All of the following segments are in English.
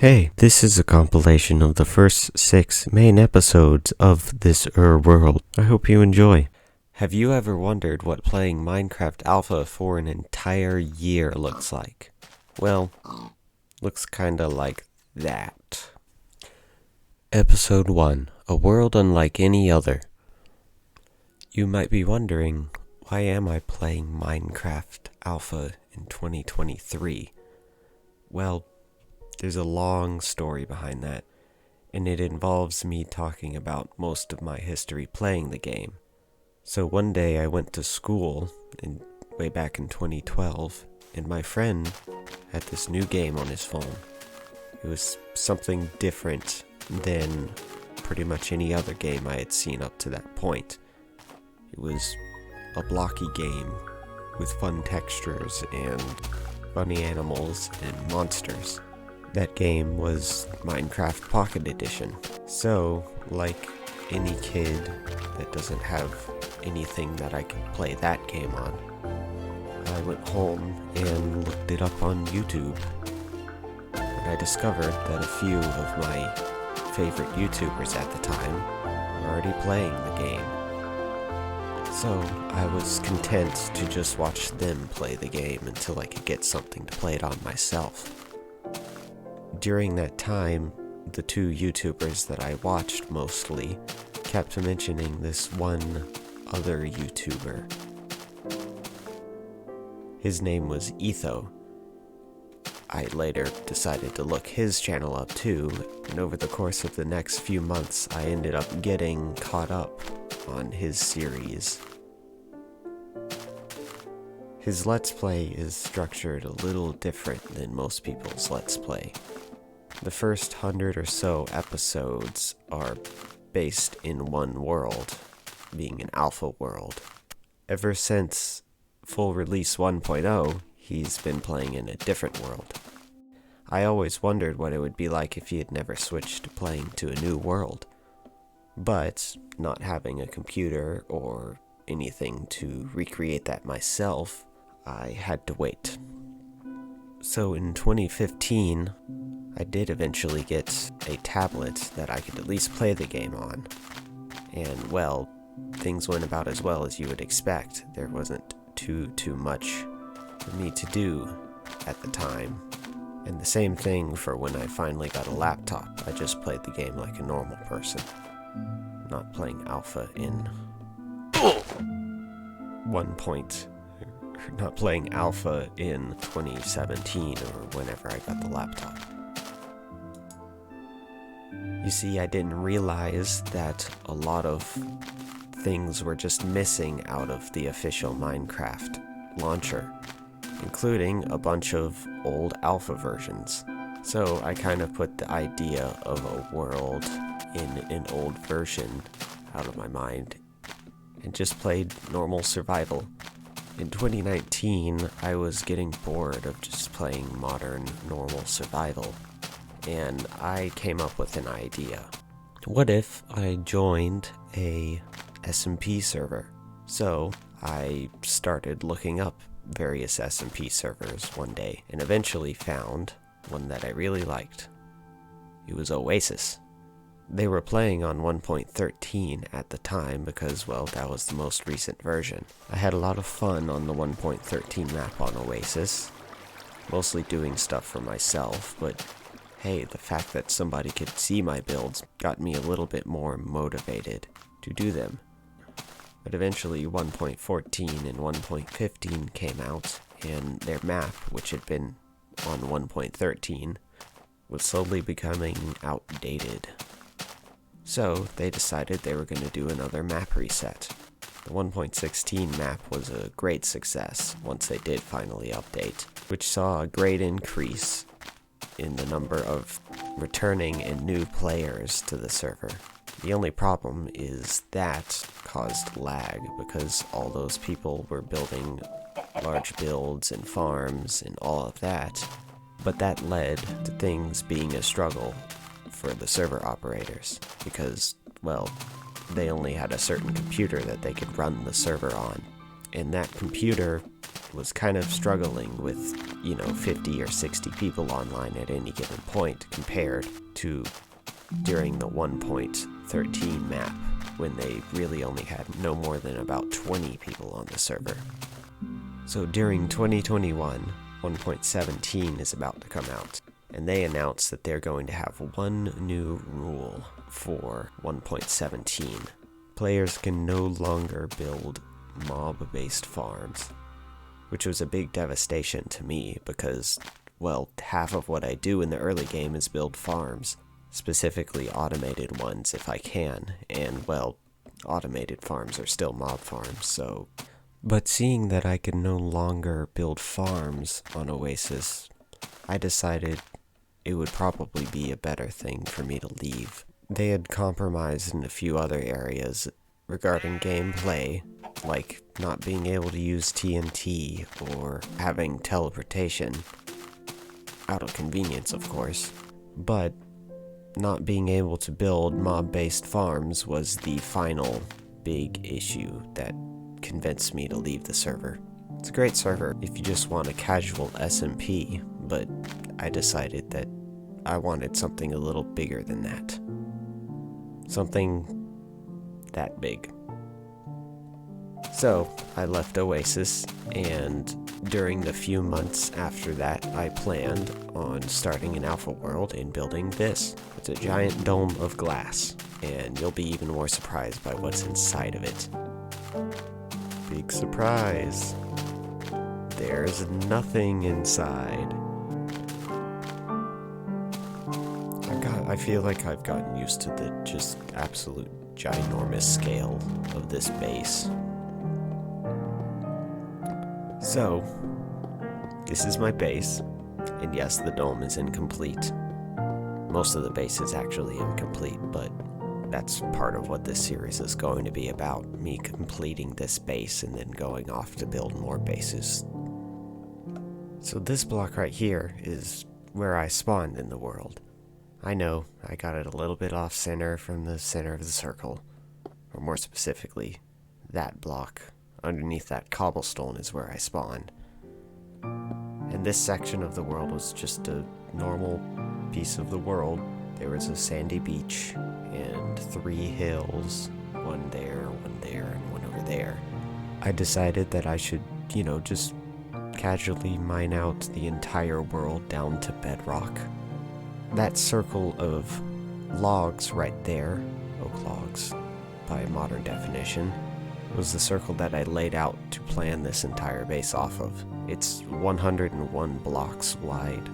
Hey, this is a compilation of the first 6 main episodes of this world. I hope you enjoy. Have you ever wondered what playing Minecraft Alpha for an entire year looks like? Well, looks kinda like that. Episode 1, A World Unlike Any Other. You might be wondering, why am I playing Minecraft Alpha in 2023? Well, there's a long story behind that, and it involves me talking about most of my history playing the game. So one day I went to school, way back in 2012, and my friend had this new game on his phone. It was something different than pretty much any other game I had seen up to that point. It was a blocky game with fun textures and funny animals and monsters. That game was Minecraft Pocket Edition. So, like any kid that doesn't have anything that I can play that game on, I went home and looked it up on YouTube. And I discovered that a few of my favorite YouTubers at the time were already playing the game. So, I was content to just watch them play the game until I could get something to play it on myself. During that time, the two YouTubers that I watched mostly kept mentioning this one other YouTuber. His name was Etho. I later decided to look his channel up too, and over the course of the next few months, I ended up getting caught up on his series. His Let's Play is structured a little different than most people's Let's Play. The first 100 or so episodes are based in one world, being an alpha world. Ever since full release 1.0, he's been playing in a different world. I always wondered what it would be like if he had never switched to playing to a new world. But not having a computer or anything to recreate that myself, I had to wait. So in 2015, I did eventually get a tablet that I could at least play the game on. And, well, things went about as well as you would expect. There wasn't too much for me to do at the time. And the same thing for when I finally got a laptop. I just played the game like a normal person. Not playing alpha in not playing alpha in 2017 or whenever I got the laptop. You see, I didn't realize that a lot of things were just missing out of the official Minecraft launcher, including a bunch of old alpha versions. So I kind of put the idea of a world in an old version out of my mind and just played normal survival. In 2019, I was getting bored of just playing modern, normal survival, and I came up with an idea. What if I joined a SMP server? So I started looking up various SMP servers one day, and eventually found one that I really liked. It was Oasis. They were playing on 1.13 at the time because, well, that was the most recent version. I had a lot of fun on the 1.13 map on Oasis, mostly doing stuff for myself, but hey, the fact that somebody could see my builds got me a little bit more motivated to do them. But eventually 1.14 and 1.15 came out, and their map, which had been on 1.13, was slowly becoming outdated. So they decided they were going to do another map reset. The 1.16 map was a great success once they did finally update, which saw a great increase in the number of returning and new players to the server. The only problem is that caused lag because all those people were building large builds and farms and all of that, but that led to things being a struggle for the server operators because, well, they only had a certain computer that they could run the server on, and that computer was kind of struggling with, 50 or 60 people online at any given point compared to during the 1.13 map, when they really only had no more than about 20 people on the server. So during 2021, 1.17 is about to come out, and they announced that they're going to have one new rule for 1.17. Players can no longer build mob-based farms, which was a big devastation to me because, well, half of what I do in the early game is build farms, specifically automated ones if I can, and, well, automated farms are still mob farms, so... But seeing that I could no longer build farms on Oasis, I decided it would probably be a better thing for me to leave. They had compromised in a few other areas regarding gameplay, like not being able to use TNT or having teleportation, out of convenience of course, but not being able to build mob-based farms was the final big issue that convinced me to leave the server. It's a great server if you just want a casual SMP, but I decided that I wanted something a little bigger than that. Something that big. So, I left Oasis, and during the few months after that, I planned on starting an alpha world and building this. It's a giant dome of glass, and you'll be even more surprised by what's inside of it. Big surprise. There's nothing inside. I feel like I've gotten used to the just absolute ginormous scale of this base. So, this is my base, and yes, the dome is incomplete. Most of the base is actually incomplete, but that's part of what this series is going to be about, me completing this base and then going off to build more bases. So this block right here is where I spawned in the world. I know, I got it a little bit off center from the center of the circle, or more specifically, that block. Underneath that cobblestone is where I spawned. And this section of the world was just a normal piece of the world. There was a sandy beach and 3 hills, one there, and one over there. I decided that I should, just casually mine out the entire world down to bedrock. That circle of logs right there, oak logs by modern definition, was the circle that I laid out to plan this entire base off of. It's 101 blocks wide,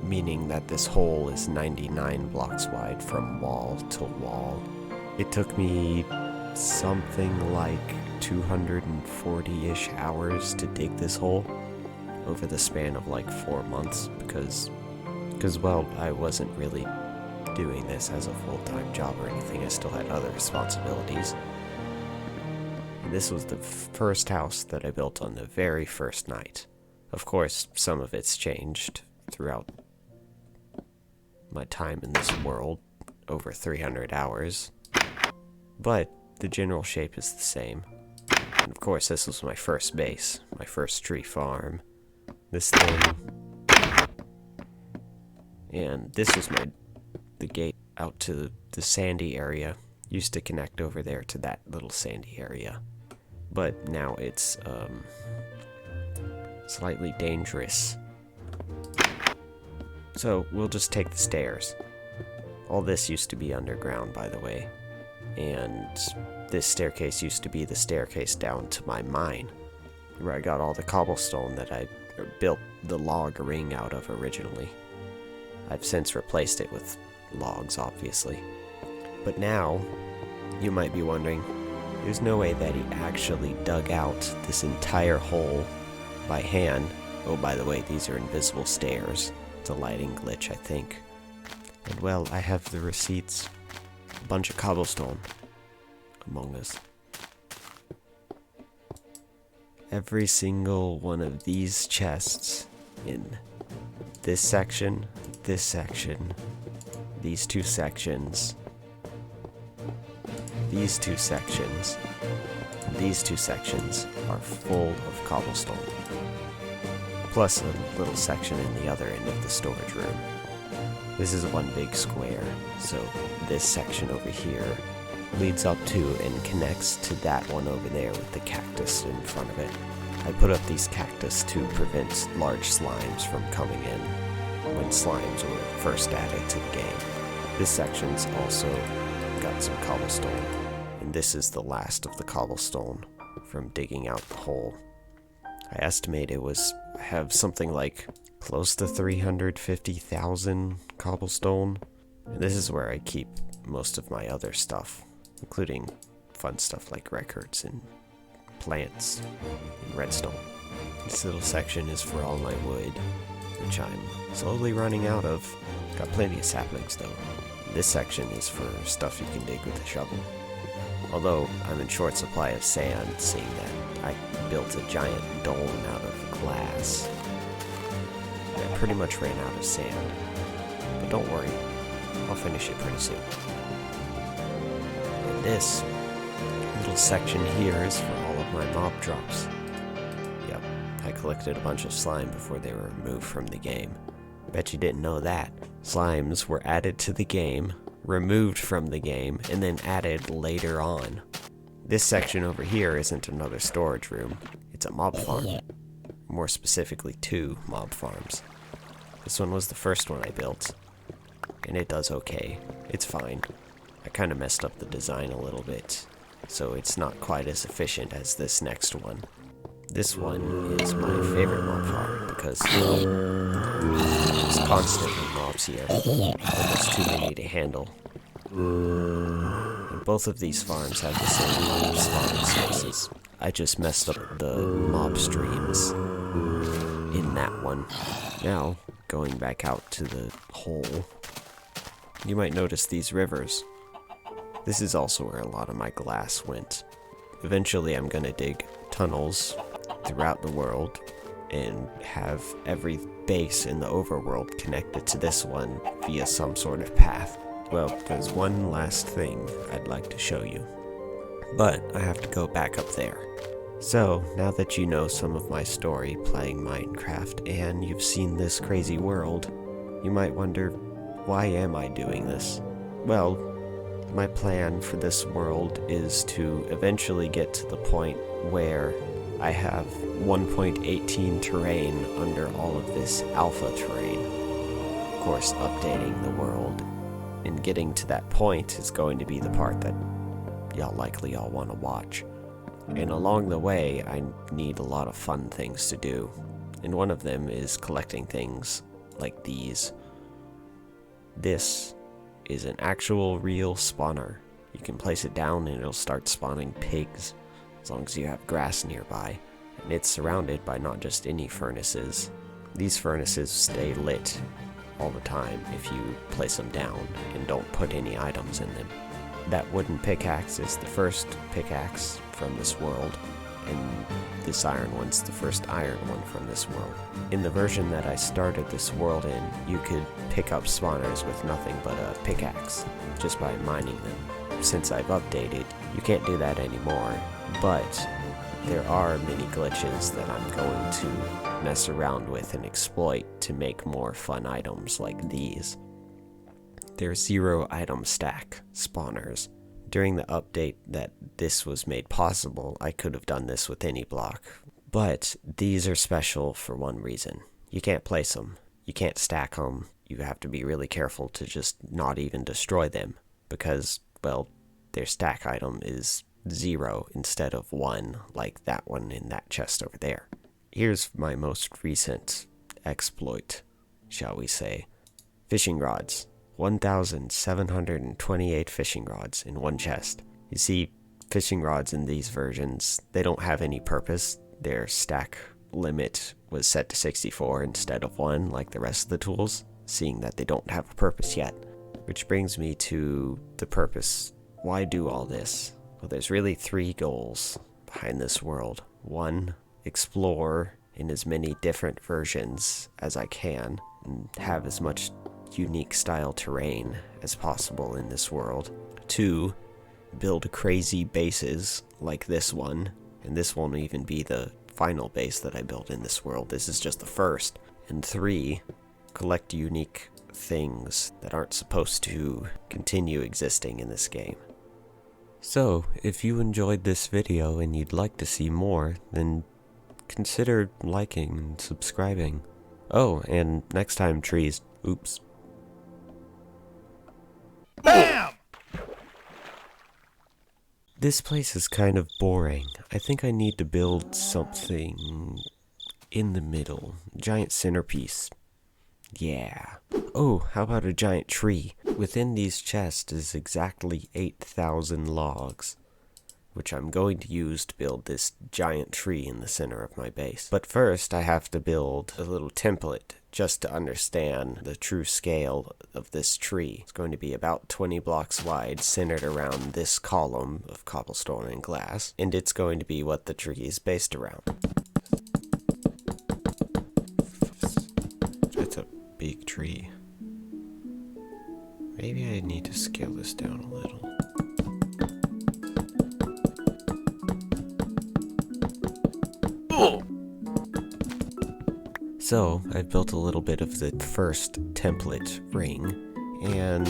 meaning that this hole is 99 blocks wide from wall to wall. It took me something like 240-ish hours to dig this hole over the span of like 4 months because well, I wasn't really doing this as a full-time job or anything. I still had other responsibilities. And this was the first house that I built on the very first night. Of course, some of it's changed throughout my time in this world, over 300 hours. But the general shape is the same. And of course, this was my first base, my first tree farm. This thing. And this was the gate out to the sandy area. Used to connect over there to that little sandy area. But now it's, slightly dangerous. So, we'll just take the stairs. All this used to be underground, by the way. And this staircase used to be the staircase down to my mine, where I got all the cobblestone that I built the log ring out of originally. I've since replaced it with logs, obviously. But now, you might be wondering, there's no way that he actually dug out this entire hole by hand. Oh, by the way, these are invisible stairs. It's a lighting glitch, I think. And well, I have the receipts. A bunch of cobblestone among us. Every single one of these chests in this section, these two sections, these two sections are full of cobblestone. plus a little section in the other end of the storage room. This is one big square, so this section over here leads up to and connects to that one over there with the cactus in front of it. I put up these cactus to prevent large slimes from coming in when slimes were first added to the game. This section's also got some cobblestone, and this is the last of the cobblestone from digging out the hole. I estimate I have something like close to 350,000 cobblestone, and this is where I keep most of my other stuff, including fun stuff like records and plants and redstone. This little section is for all my wood, which I'm slowly running out of. Got plenty of saplings though. This section is for stuff you can dig with a shovel. Although I'm in short supply of sand, seeing that I built a giant dome out of glass. I pretty much ran out of sand. But don't worry, I'll finish it pretty soon. And this little section here is for all of my mob drops. Yep, I collected a bunch of slime before they were removed from the game. Bet you didn't know that. Slimes were added to the game, removed from the game, and then added later on. This section over here isn't another storage room, it's a mob farm. More specifically, 2 mob farms. This one was the first one I built, and it does okay. It's fine. I kind of messed up the design a little bit, so it's not quite as efficient as this next one. This one is my favorite mob farm because there's constantly mobs here, almost too many to handle. And both of these farms have the same spawning spaces. I just messed up the mob streams in that one. Now, going back out to the hole, you might notice these rivers. This is also where a lot of my glass went. Eventually I'm gonna dig tunnels throughout the world and have every base in the overworld connected to this one via some sort of path. Well, there's one last thing I'd like to show you, but I have to go back up there. So, now that you know some of my story playing Minecraft and you've seen this crazy world, you might wonder, why am I doing this? Well, my plan for this world is to eventually get to the point where I have 1.18 terrain under all of this alpha terrain. Of course, updating the world and getting to that point is going to be the part that y'all likely all want to watch. And along the way, I need a lot of fun things to do. And one of them is collecting things like these. This is an actual real spawner. You can place it down and it'll start spawning pigs, as long as you have grass nearby. And it's surrounded by not just any furnaces. These furnaces stay lit all the time if you place them down and don't put any items in them. That wooden pickaxe is the first pickaxe from this world, and this iron one's the first iron one from this world. In the version that I started this world in, you could pick up spawners with nothing but a pickaxe, just by mining them. Since I've updated, you can't do that anymore, but there are many glitches that I'm going to mess around with and exploit to make more fun items like these. There's 0 item stack spawners. During the update that this was made possible, I could have done this with any block, but these are special for one reason. You can't place them, you can't stack them, you have to be really careful to just not even destroy them, because, well, their stack item is 0 instead of 1, like that one in that chest over there. Here's my most recent exploit, shall we say. Fishing rods. 1,728 fishing rods in one chest. You see, fishing rods in these versions, they don't have any purpose. Their stack limit was set to 64 instead of 1 like the rest of the tools, seeing that they don't have a purpose yet. Which brings me to the purpose. Why do all this? Well, there's really 3 goals behind this world. 1, explore in as many different versions as I can, and have as much unique style terrain as possible in this world. 2, build crazy bases like this one, and this won't even be the final base that I built in this world. This is just the first. And 3, collect unique things that aren't supposed to continue existing in this game. So, if you enjoyed this video and you'd like to see more, then consider liking and subscribing. Oh, and next time, trees. Oops. BAM! This place is kind of boring. I think I need to build something in the middle. Giant centerpiece. Yeah. Oh, how about a giant tree? Within these chests is exactly 8,000 logs, which I'm going to use to build this giant tree in the center of my base. But first, I have to build a little template just to understand the true scale of this tree. It's going to be about 20 blocks wide, centered around this column of cobblestone and glass, and it's going to be what the tree is based around. It's a big tree. Maybe I need to scale this down a little. So, I've built a little bit of the first template ring, and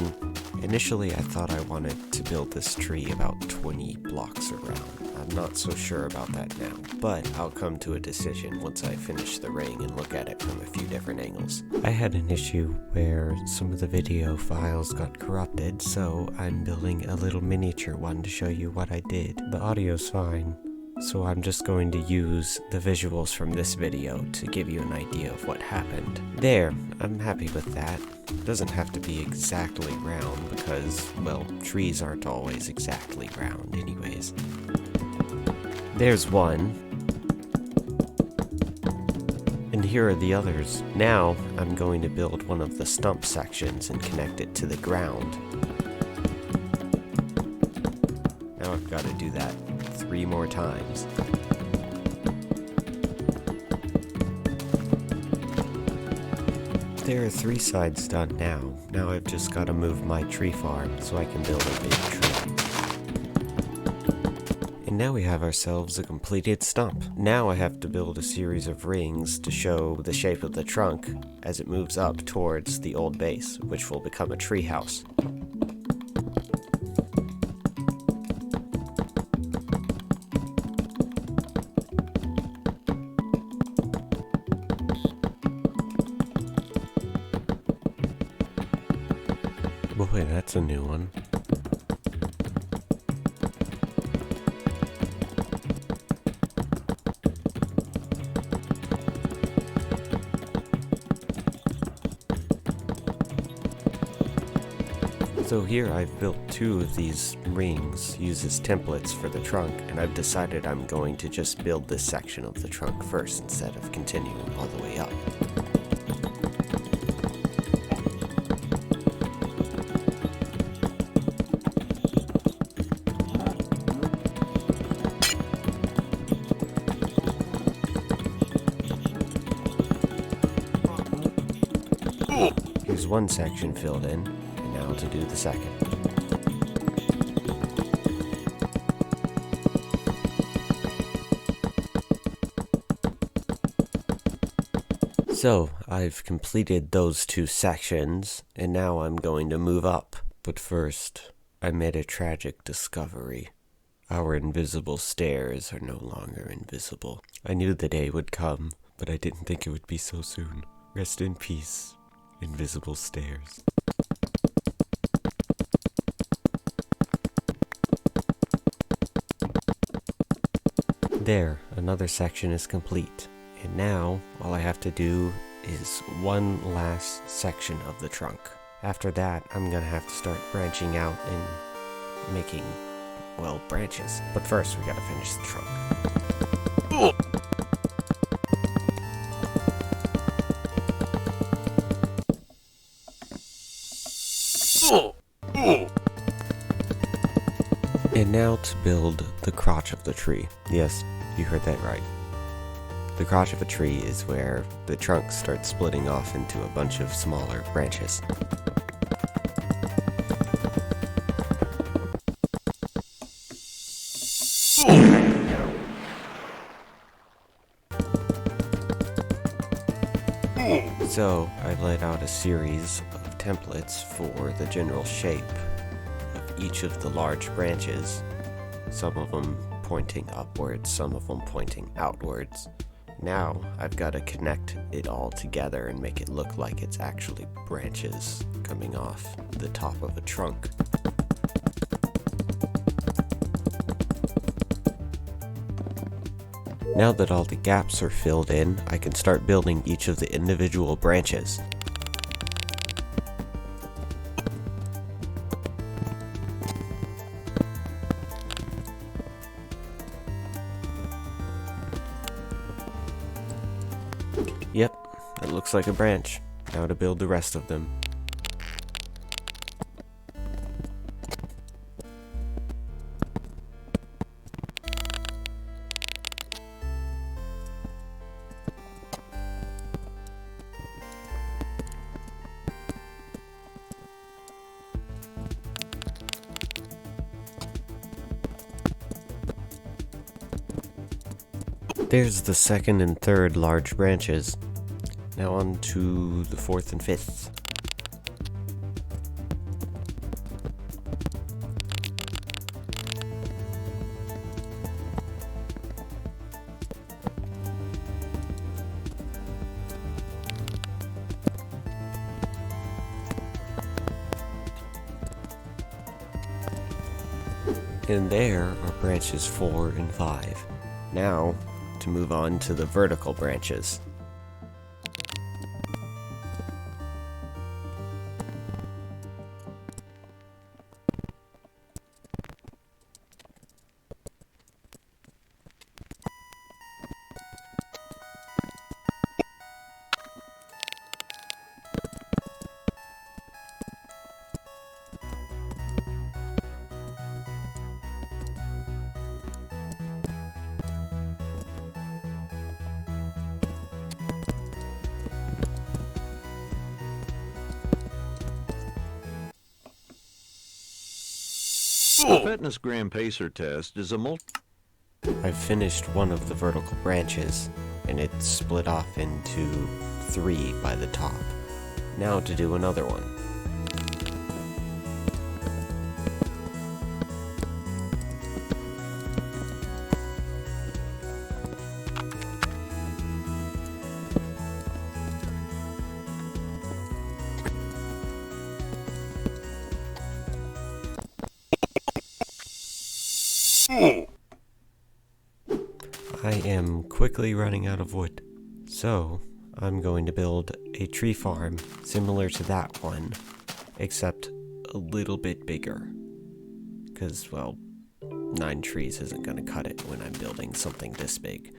initially I thought I wanted to build this tree about 20 blocks around. I'm not so sure about that now, but I'll come to a decision once I finish the ring and look at it from a few different angles. I had an issue where some of the video files got corrupted, so I'm building a little miniature one to show you what I did. The audio's fine, so I'm just going to use the visuals from this video to give you an idea of what happened. There, I'm happy with that. It doesn't have to be exactly round because, well, trees aren't always exactly round anyways. There's one. And here are the others. Now, I'm going to build one of the stump sections and connect it to the ground. Now I've got to do that 3 more times. There are 3 sides done now. Now I've just got to move my tree farm so I can build a big tree. And now we have ourselves a completed stump. Now I have to build a series of rings to show the shape of the trunk as it moves up towards the old base, which will become a tree house. Boy, that's a new one. So here I've built 2 of these rings, use as templates for the trunk, and I've decided I'm going to just build this section of the trunk first instead of continuing all the way up. Here's one section filled in, and now to do the second. So, I've completed those 2 sections, and now I'm going to move up. But first, I made a tragic discovery. Our invisible stairs are no longer invisible. I knew the day would come, but I didn't think it would be so soon. Rest in peace, invisible stairs. There, another section is complete. And now, all I have to do is one last section of the trunk. After that, I'm gonna have to start branching out and making, well, branches. But first, we gotta finish the trunk. And now to build the crotch of the tree. Yes, you heard that right. The crotch of a tree is where the trunk starts splitting off into a bunch of smaller branches. So I've laid out a series of templates for the general shape of each of the large branches, some of them pointing upwards, some of them pointing outwards. Now I've got to connect it all together and make it look like it's actually branches coming off the top of a trunk. Now that all the gaps are filled in, I can start building each of the individual branches. Yep, that looks like a branch. Now to build the rest of them. There's the second and third large branches. Now on to the fourth and fifth. And there are branches 4 and 5. Now, to move on to the vertical branches. The Fitness Gram Pacer test is a I've finished one of the vertical branches, and it's split off into 3 by the top. Now to do another one. I am quickly running out of wood, so I'm going to build a tree farm similar to that one, except a little bit bigger. Because, well, 9 trees isn't going to cut it when I'm building something this big.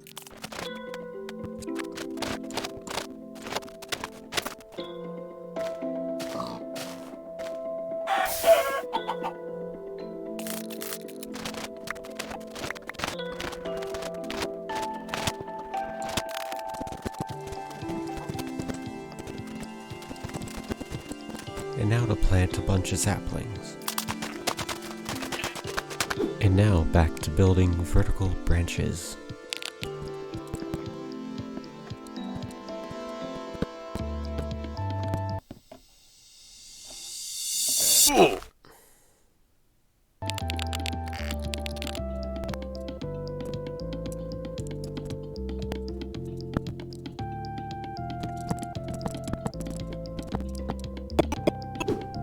And now to plant a bunch of saplings. And now back to building vertical branches.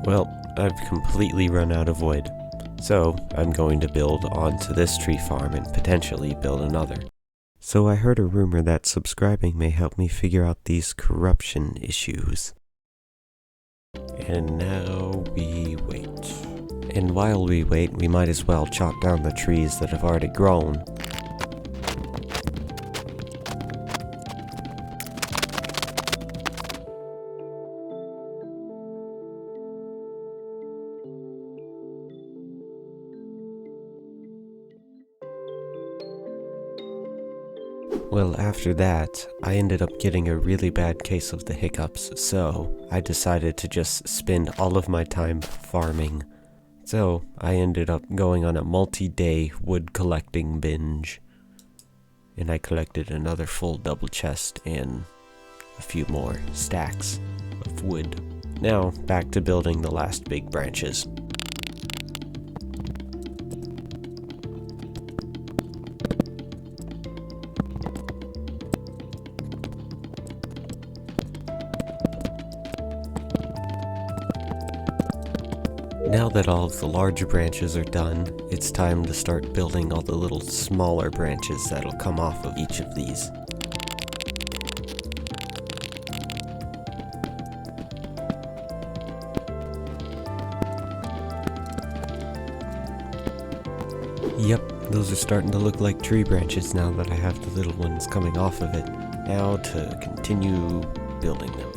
Well, I've completely run out of wood, so I'm going to build onto this tree farm and potentially build another. So I heard a rumor that subscribing may help me figure out these corruption issues. And now we wait. And while we wait, we might as well chop down the trees that have already grown. Well, after that, I ended up getting a really bad case of the hiccups, so I decided to just spend all of my time farming. So I ended up going on a multi-day wood collecting binge. And I collected another full double chest and a few more stacks of wood. Now, back to building the last big branches. Now that all of the larger branches are done, it's time to start building all the little smaller branches that'll come off of each of these. Yep, those are starting to look like tree branches now that I have the little ones coming off of it. Now to continue building them.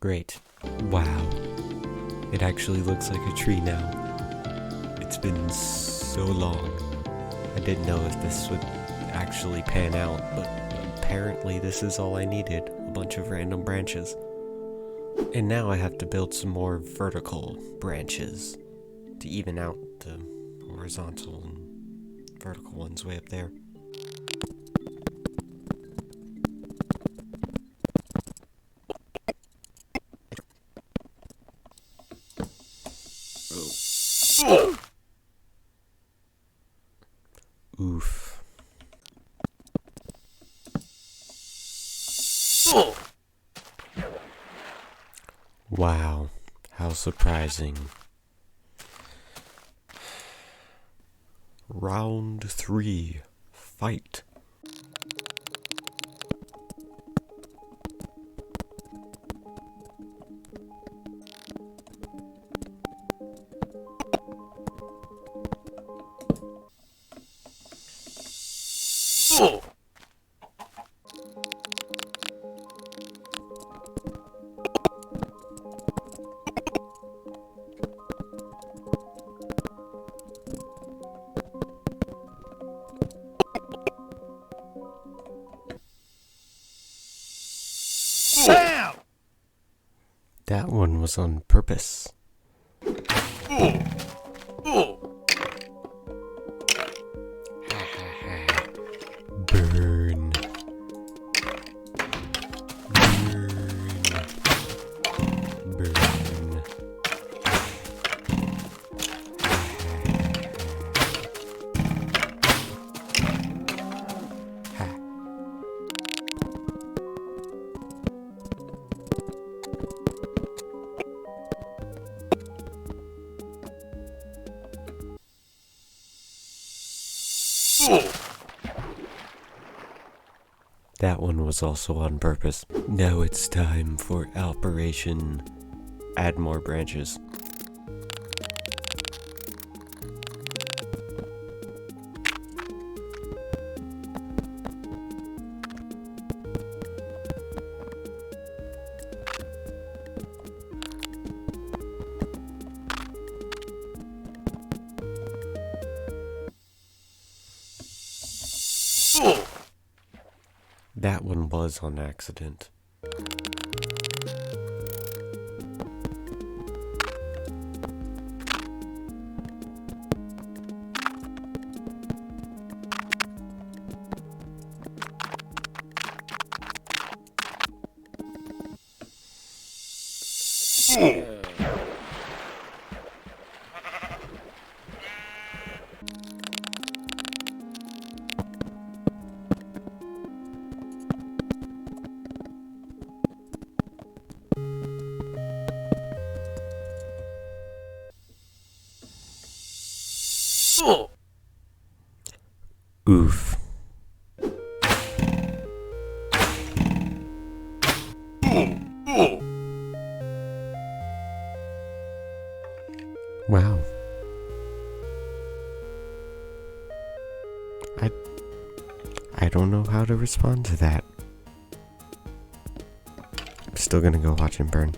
Great. Wow. It actually looks like a tree now. It's been so long. I didn't know if this would actually pan out, but apparently this is all I needed. A bunch of random branches. And now I have to build some more vertical branches to even out the horizontal and vertical ones way up there. Oof. Wow, how surprising. Round 3, fight. Bam! That one was on purpose. Burn. Burn. Burn. That one was also on purpose. Now it's time for Operation Add More Branches. That one was on accident. Oof. Wow. I don't know how to respond to that. I'm still gonna go watch him burn.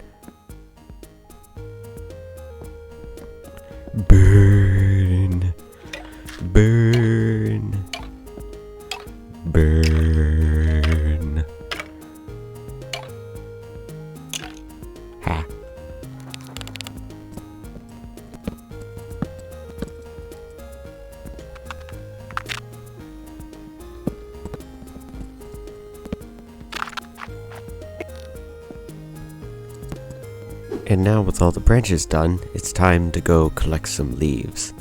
Burn. Burn. And now with all the branches done, it's time to go collect some leaves.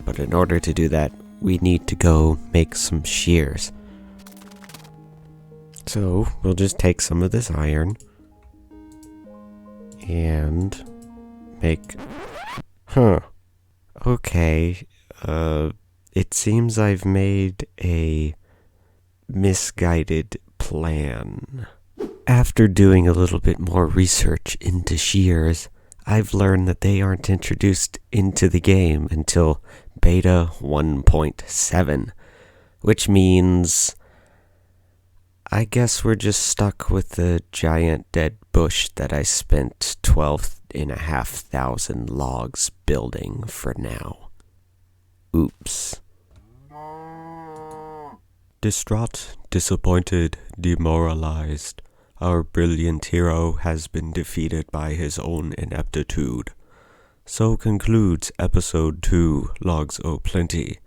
But in order to do that, we need to go make some shears. So we'll just take some of this iron and make... Okay, it seems I've made a misguided plan. After doing a little bit more research into shears, I've learned that they aren't introduced into the game until beta 1.7, which means I guess we're just stuck with the giant dead bush that I spent 12,500 logs building for now. Oops. Distraught, disappointed, demoralized, our brilliant hero has been defeated by his own ineptitude. So concludes episode 2, Logs O'Plenty.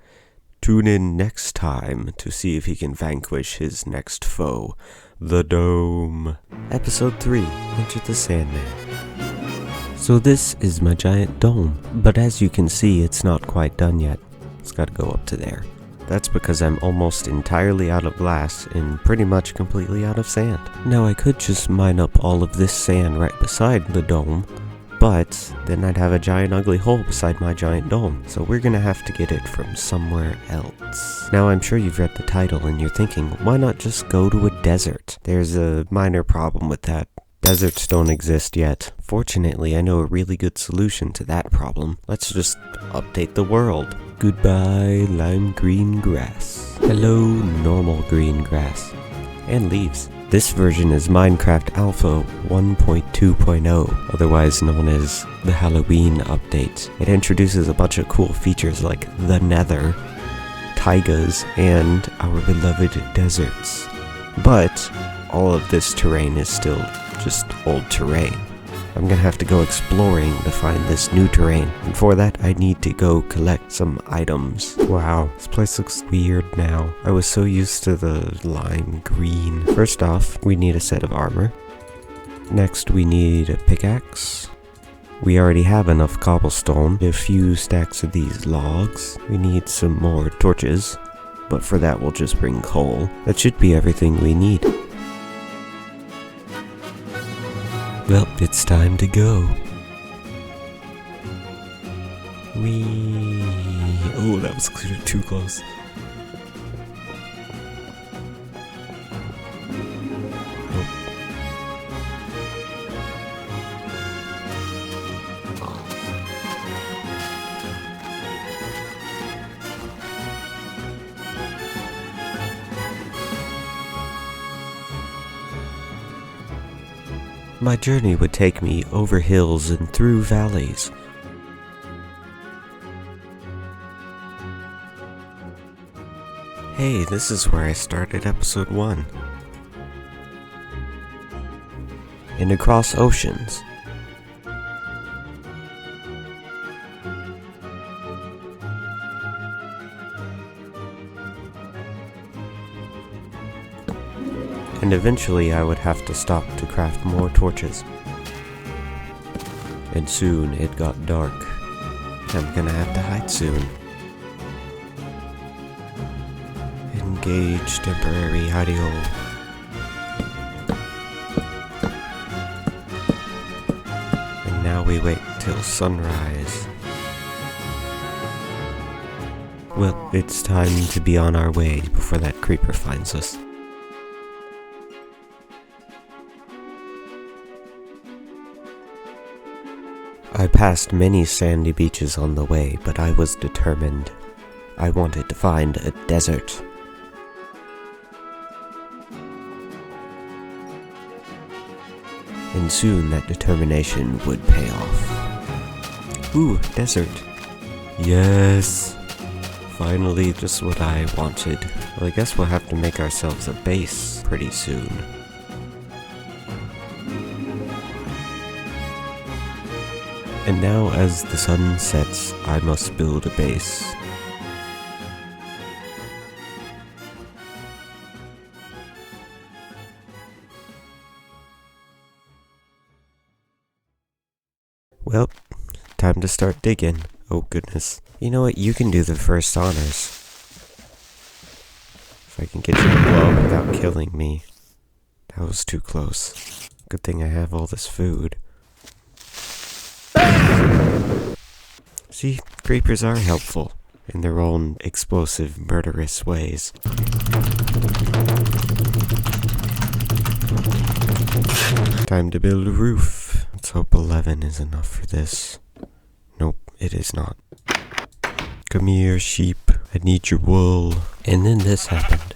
Tune in next time to see if he can vanquish his next foe, the Dome. Episode 3, Enter the Sandman. So this is my giant dome, but as you can see, it's not quite done yet. It's gotta go up to there. That's because I'm almost entirely out of glass and pretty much completely out of sand. Now I could just mine up all of this sand right beside the dome, but then I'd have a giant ugly hole beside my giant dome, so we're gonna have to get it from somewhere else. Now I'm sure you've read the title and you're thinking, why not just go to a desert? There's a minor problem with that. Deserts don't exist yet. Fortunately, I know a really good solution to that problem. Let's just update the world. Goodbye, lime green grass. Hello, normal green grass. And leaves. This version is Minecraft Alpha 1.2.0, otherwise known as the Halloween update. It introduces a bunch of cool features like the Nether, taigas, and our beloved deserts. But all of this terrain is still just old terrain. I'm gonna have to go exploring to find this new terrain, and for that I need to go collect some items. Wow, this place looks weird now. I was so used to the lime green. First off, we need a set of armor. Next we need a pickaxe. We already have enough cobblestone, a few stacks of these logs. We need some more torches, but for that we'll just bring coal. That should be everything we need. Well, it's time to go. Whee! Oh, that was too close. My journey would take me over hills and through valleys. Hey, this is where I started episode 1. And across oceans. And eventually I would have to stop to craft more torches. And soon it got dark. I'm gonna have to hide soon. Engage temporary hidey hole. And now we wait till sunrise. Well, it's time to be on our way before that creeper finds us. I passed many sandy beaches on the way, but I was determined. I wanted to find a desert. And soon that determination would pay off. Ooh, desert. Yes! Finally, just what I wanted. Well, I guess we'll have to make ourselves a base pretty soon. And now as the sun sets, I must build a base. Well, time to start digging. Oh goodness. You know what? You can do the first honors. If I can get you to blow without killing me. That was too close. Good thing I have all this food. See, creepers are helpful in their own explosive, murderous ways. Time to build a roof. Let's hope 11 is enough for this. Nope, it is not. Come here, sheep. I need your wool. And then this happened.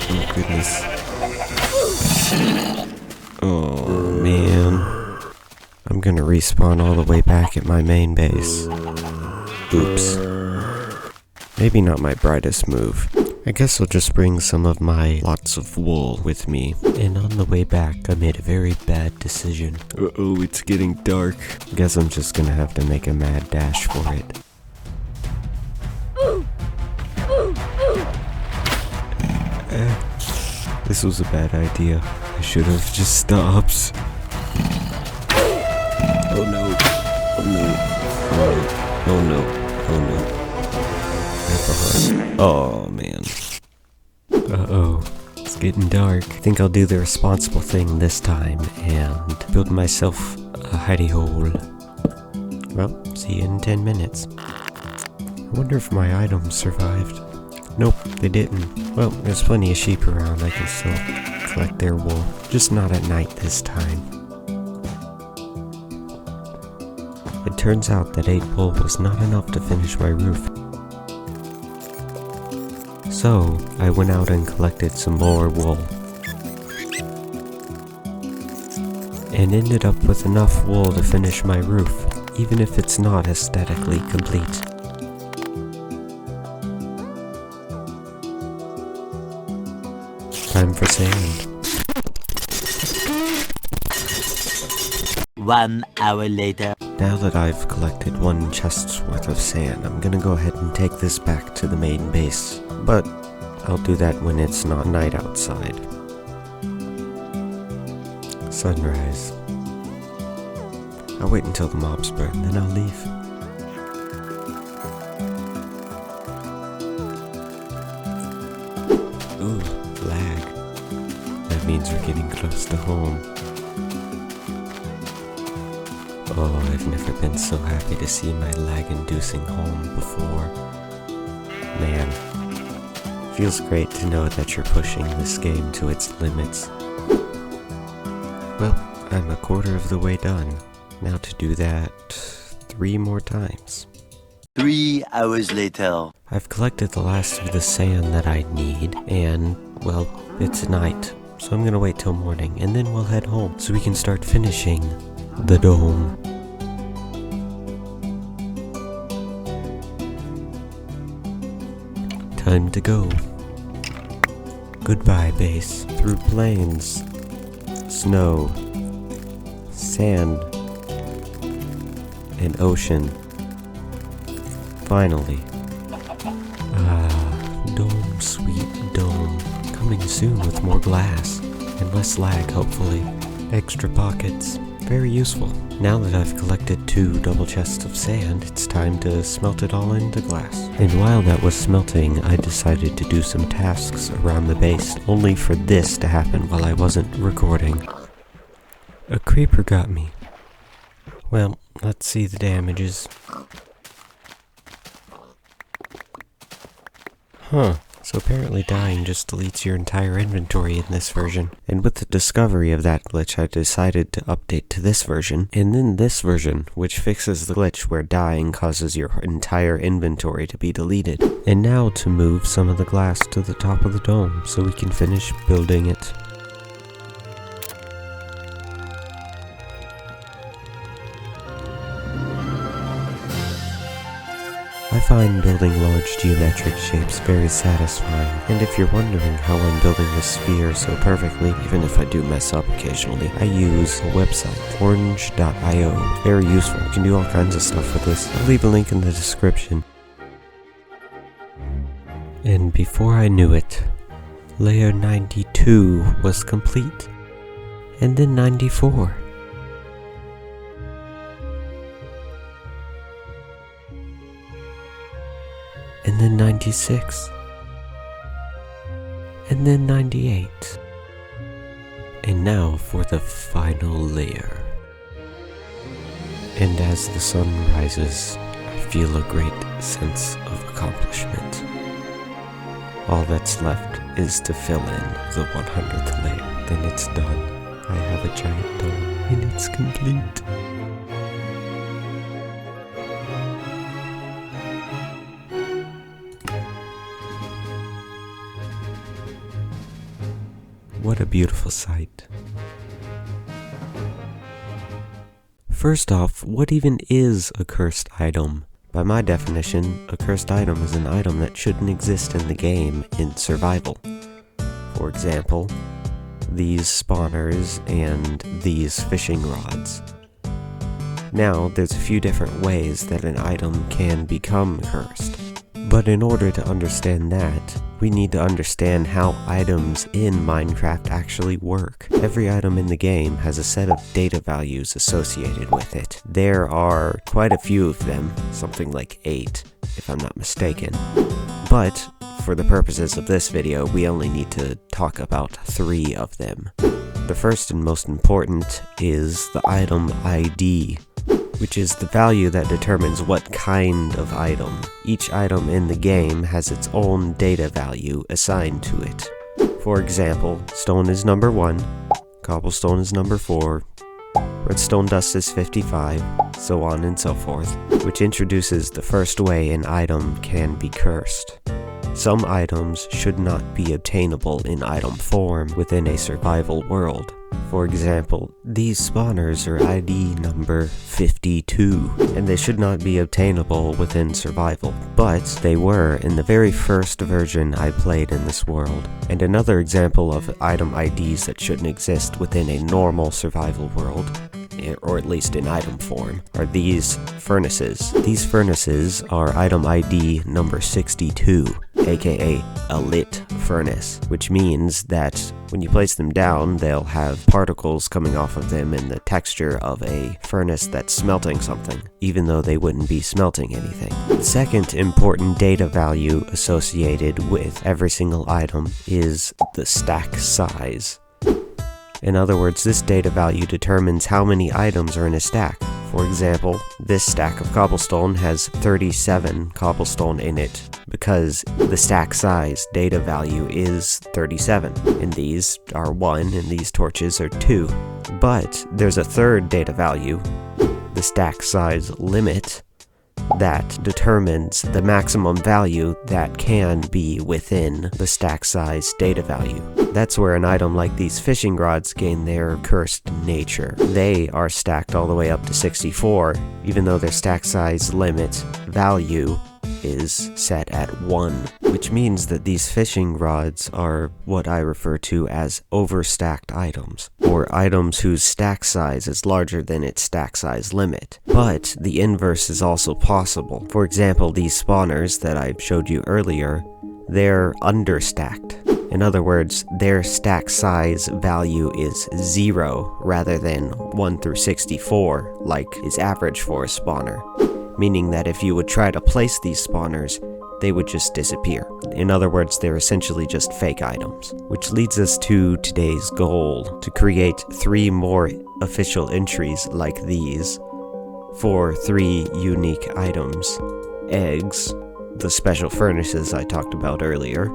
Oh, goodness. Oh, man. I'm gonna respawn all the way back at my main base. Oops. Maybe not my brightest move. I guess I'll just bring some of my lots of wool with me. And on the way back, I made a very bad decision. Uh-oh, it's getting dark. Guess I'm just gonna have to make a mad dash for it. This was a bad idea. I should have just stopped. Oh no. Oh no. Oh no. Oh no. Right behind. Oh man. Uh-oh. It's getting dark. I think I'll do the responsible thing this time and build myself a hidey hole. Well, see you in 10 minutes. I wonder if my items survived. Nope, they didn't. Well, there's plenty of sheep around. I can still collect their wool. Just not at night this time. It turns out that 8 wool was not enough to finish my roof. So, I went out and collected some more wool. And ended up with enough wool to finish my roof, even if it's not aesthetically complete. Time for sand. 1 hour later. Now that I've collected 1 chest's worth of sand, I'm gonna go ahead and take this back to the main base. But I'll do that when it's not night outside. Sunrise. I'll wait until the mobs burn, then I'll leave. Ooh, lag. That means we're getting close to home. Oh, I've never been so happy to see my lag-inducing home before. Man, feels great to know that you're pushing this game to its limits. Well, I'm a quarter of the way done. Now to do that 3 more times. 3 hours later. I've collected the last of the sand that I need, and, well, it's night. So I'm gonna wait till morning, and then we'll head home so we can start finishing the dome. Time to go. Goodbye, base. Through plains, snow, sand, and ocean. Finally. Dome, sweet dome. Coming soon with more glass. And less lag, hopefully. Extra pockets. Very useful. Now that I've collected 2 double chests of sand, it's time to smelt it all into glass. And while that was smelting, I decided to do some tasks around the base, only for this to happen while I wasn't recording. A creeper got me. Well, let's see the damages. Huh. So apparently dying just deletes your entire inventory in this version. And with the discovery of that glitch, I decided to update to this version, and then this version, which fixes the glitch where dying causes your entire inventory to be deleted. And now to move some of the glass to the top of the dome, so we can finish building it. I find building large geometric shapes very satisfying, and if you're wondering how I'm building this sphere so perfectly, even if I do mess up occasionally, I use a website, orange.io. Very useful. You can do all kinds of stuff with this. I'll leave a link in the description. And before I knew it, Layer 92 was complete, and then 94. And then 96. And then 98. And now for the final layer. And as the sun rises, I feel a great sense of accomplishment. All that's left is to fill in the 100th layer. Then it's done. I have a giant dome, and it's complete. What a beautiful sight. First off, what even is a cursed item? By my definition, a cursed item is an item that shouldn't exist in the game in survival. For example, these spawners and these fishing rods. Now, there's a few different ways that an item can become cursed. But in order to understand that, we need to understand how items in Minecraft actually work. Every item in the game has a set of data values associated with it. There are quite a few of them, something like 8, if I'm not mistaken. But, for the purposes of this video, we only need to talk about 3 of them. The first and most important is the item ID, which is the value that determines what kind of item. Each item in the game has its own data value assigned to it. For example, stone is number 1, cobblestone is number 4, redstone dust is 55, so on and so forth, which introduces the first way an item can be cursed. Some items should not be obtainable in item form within a survival world. For example, these spawners are ID number 52, and they should not be obtainable within survival, but they were in the very first version I played in this world. And another example of item IDs that shouldn't exist within a normal survival world, or at least in item form, are these furnaces. These furnaces are item ID number 62, aka a lit furnace, which means that when you place them down, they'll have particles coming off of them in the texture of a furnace that's smelting something, even though they wouldn't be smelting anything. The second important data value associated with every single item is the stack size. In other words, this data value determines how many items are in a stack. For example, this stack of cobblestone has 37 cobblestone in it because the stack size data value is 37, and these are 1 and these torches are 2. But there's a third data value, the stack size limit, that determines the maximum value that can be within the stack size data value. That's where an item like these fishing rods gain their cursed nature. They are stacked all the way up to 64, even though their stack size limit value is set at 1, which means that these fishing rods are what I refer to as overstacked items, or items whose stack size is larger than its stack size limit. But the inverse is also possible. For example, these spawners that I showed you earlier, they're understacked. In other words, their stack size value is 0 rather than 1 through 64, like is average for a spawner. Meaning that if you would try to place these spawners, they would just disappear. In other words, they're essentially just fake items. Which leads us to today's goal, to create 3 more official entries like these for 3 unique items. Eggs, the special furnaces I talked about earlier,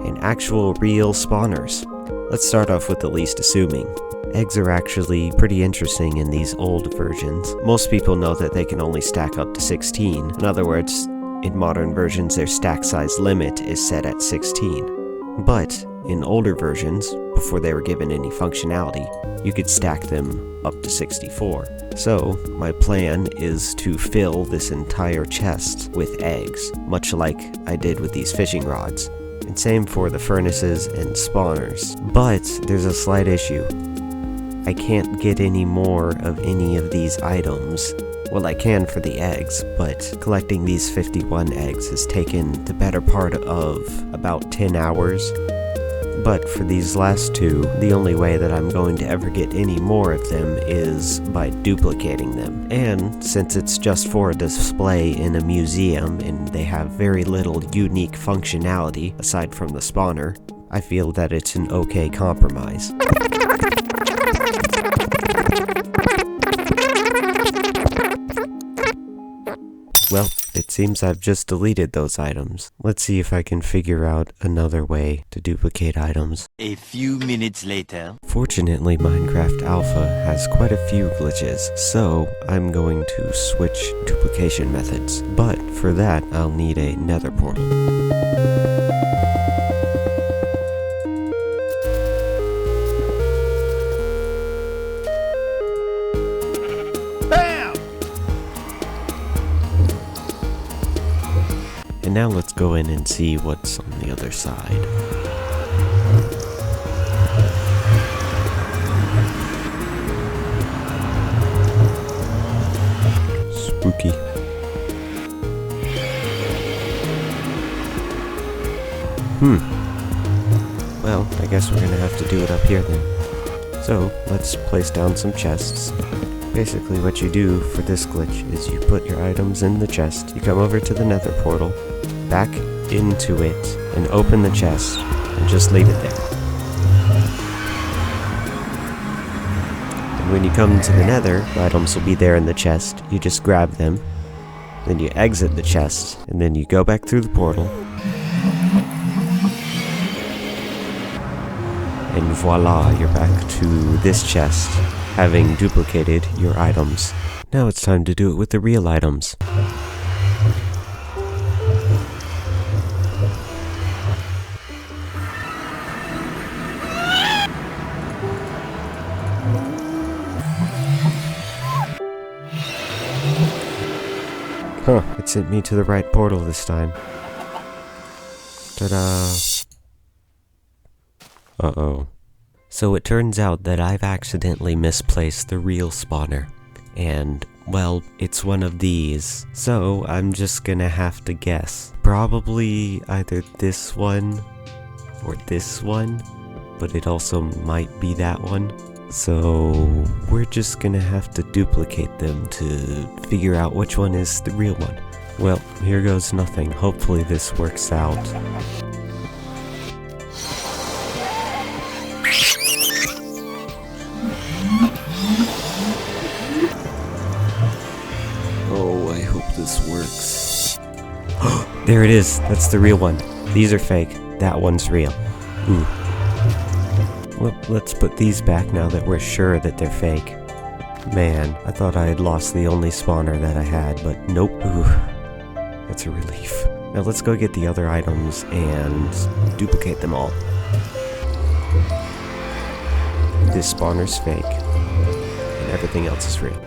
and actual real spawners. Let's start off with the least assuming. Eggs are actually pretty interesting in these old versions. Most people know that they can only stack up to 16. In other words, in modern versions their stack size limit is set at 16. But in older versions, before they were given any functionality, you could stack them up to 64. So, my plan is to fill this entire chest with eggs, much like I did with these fishing rods. And same for the furnaces and spawners. But there's a slight issue. I can't get any more of any of these items. Well, I can for the eggs, but collecting these 51 eggs has taken the better part of about 10 hours. But for these last two, the only way that I'm going to ever get any more of them is by duplicating them. And since it's just for a display in a museum and they have very little unique functionality aside from the spawner, I feel that it's an okay compromise. Well, it seems I've just deleted those items. Let's see if I can figure out another way to duplicate items. A few minutes later. Fortunately, Minecraft Alpha has quite a few glitches, so I'm going to switch duplication methods. But for that, I'll need a nether portal. And now let's go in and see what's on the other side. Spooky. Well, I guess we're gonna have to do it up here then. So, let's place down some chests. Basically what you do for this glitch is you put your items in the chest, you come over to the nether portal, back into it, and open the chest, and just leave it there. And when you come to the nether, the items will be there in the chest, you just grab them, then you exit the chest, and then you go back through the portal, and voila, you're back to this chest, having duplicated your items. Now it's time to do it with the real items. Huh, it sent me to the right portal this time. Ta-da! Uh-oh. So it turns out that I've accidentally misplaced the real spawner. And, well, it's one of these. So I'm just gonna have to guess. Probably either this one or this one, but it also might be that one. So we're just gonna have to duplicate them to figure out which one is the real one. Well, here goes nothing. Hopefully this works out. Oh, I hope this works. There it is. That's the real one. These are fake. That one's real. Ooh. Well, let's put these back now that we're sure that they're fake. Man, I thought I had lost the only spawner that I had, but nope. Ooh, that's a relief. Now let's go get the other items and duplicate them all. This spawner's fake, and everything else is real.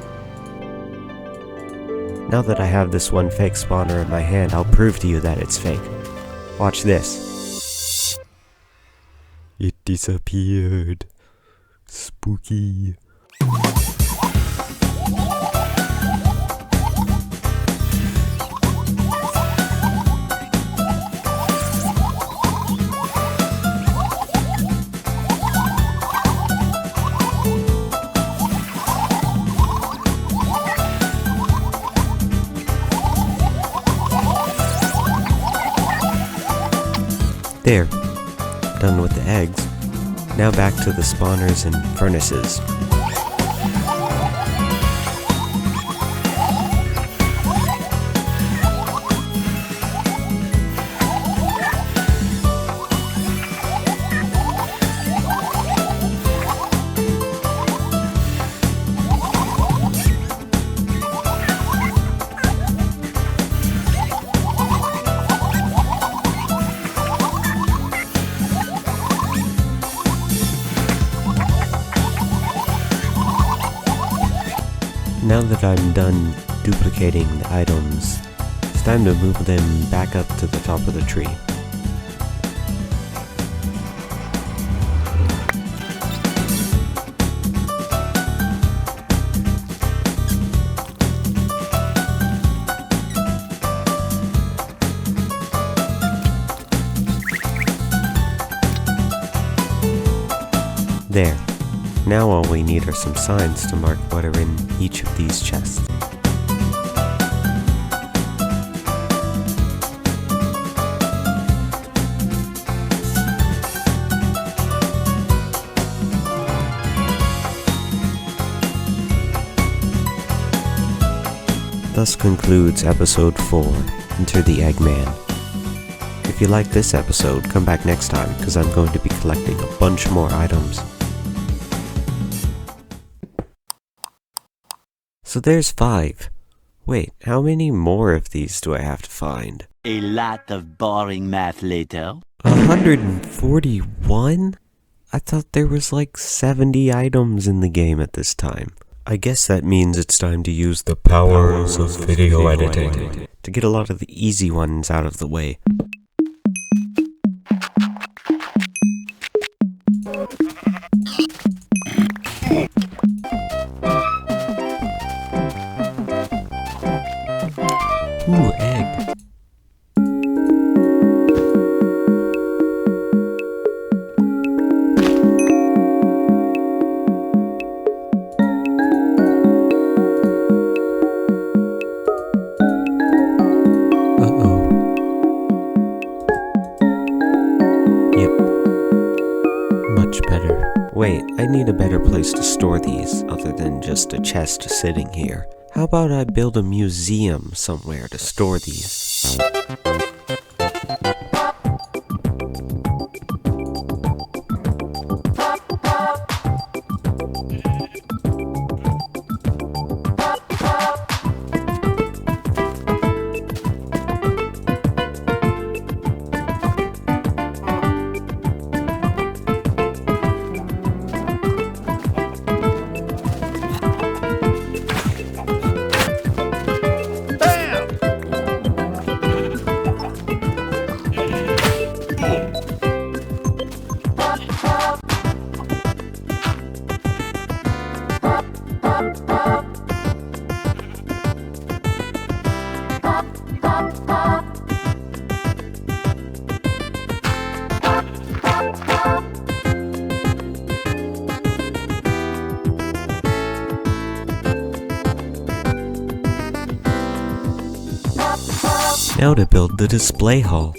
Now that I have this one fake spawner in my hand, I'll prove to you that it's fake. Watch this. It disappeared. Spooky. There. Done with the eggs. Now back to the spawners and furnaces. Now that I'm done duplicating the items, it's time to move them back up to the top of the tree. There. Now all we need are some signs to mark what are in each of these chests. Thus concludes episode 4, Enter the Eggman. If you like this episode, come back next time, because I'm going to be collecting a bunch more items. So there's 5. Wait, how many more of these do I have to find? A lot of boring math later. 141? I thought there was like 70 items in the game at this time. I guess that means it's time to use the powers of video editing to get a lot of the easy ones out of the way. Ooh, egg. Wait, I need a better place to store these other than just a chest sitting here. How about I build a museum somewhere to store these? Now to build the display hall.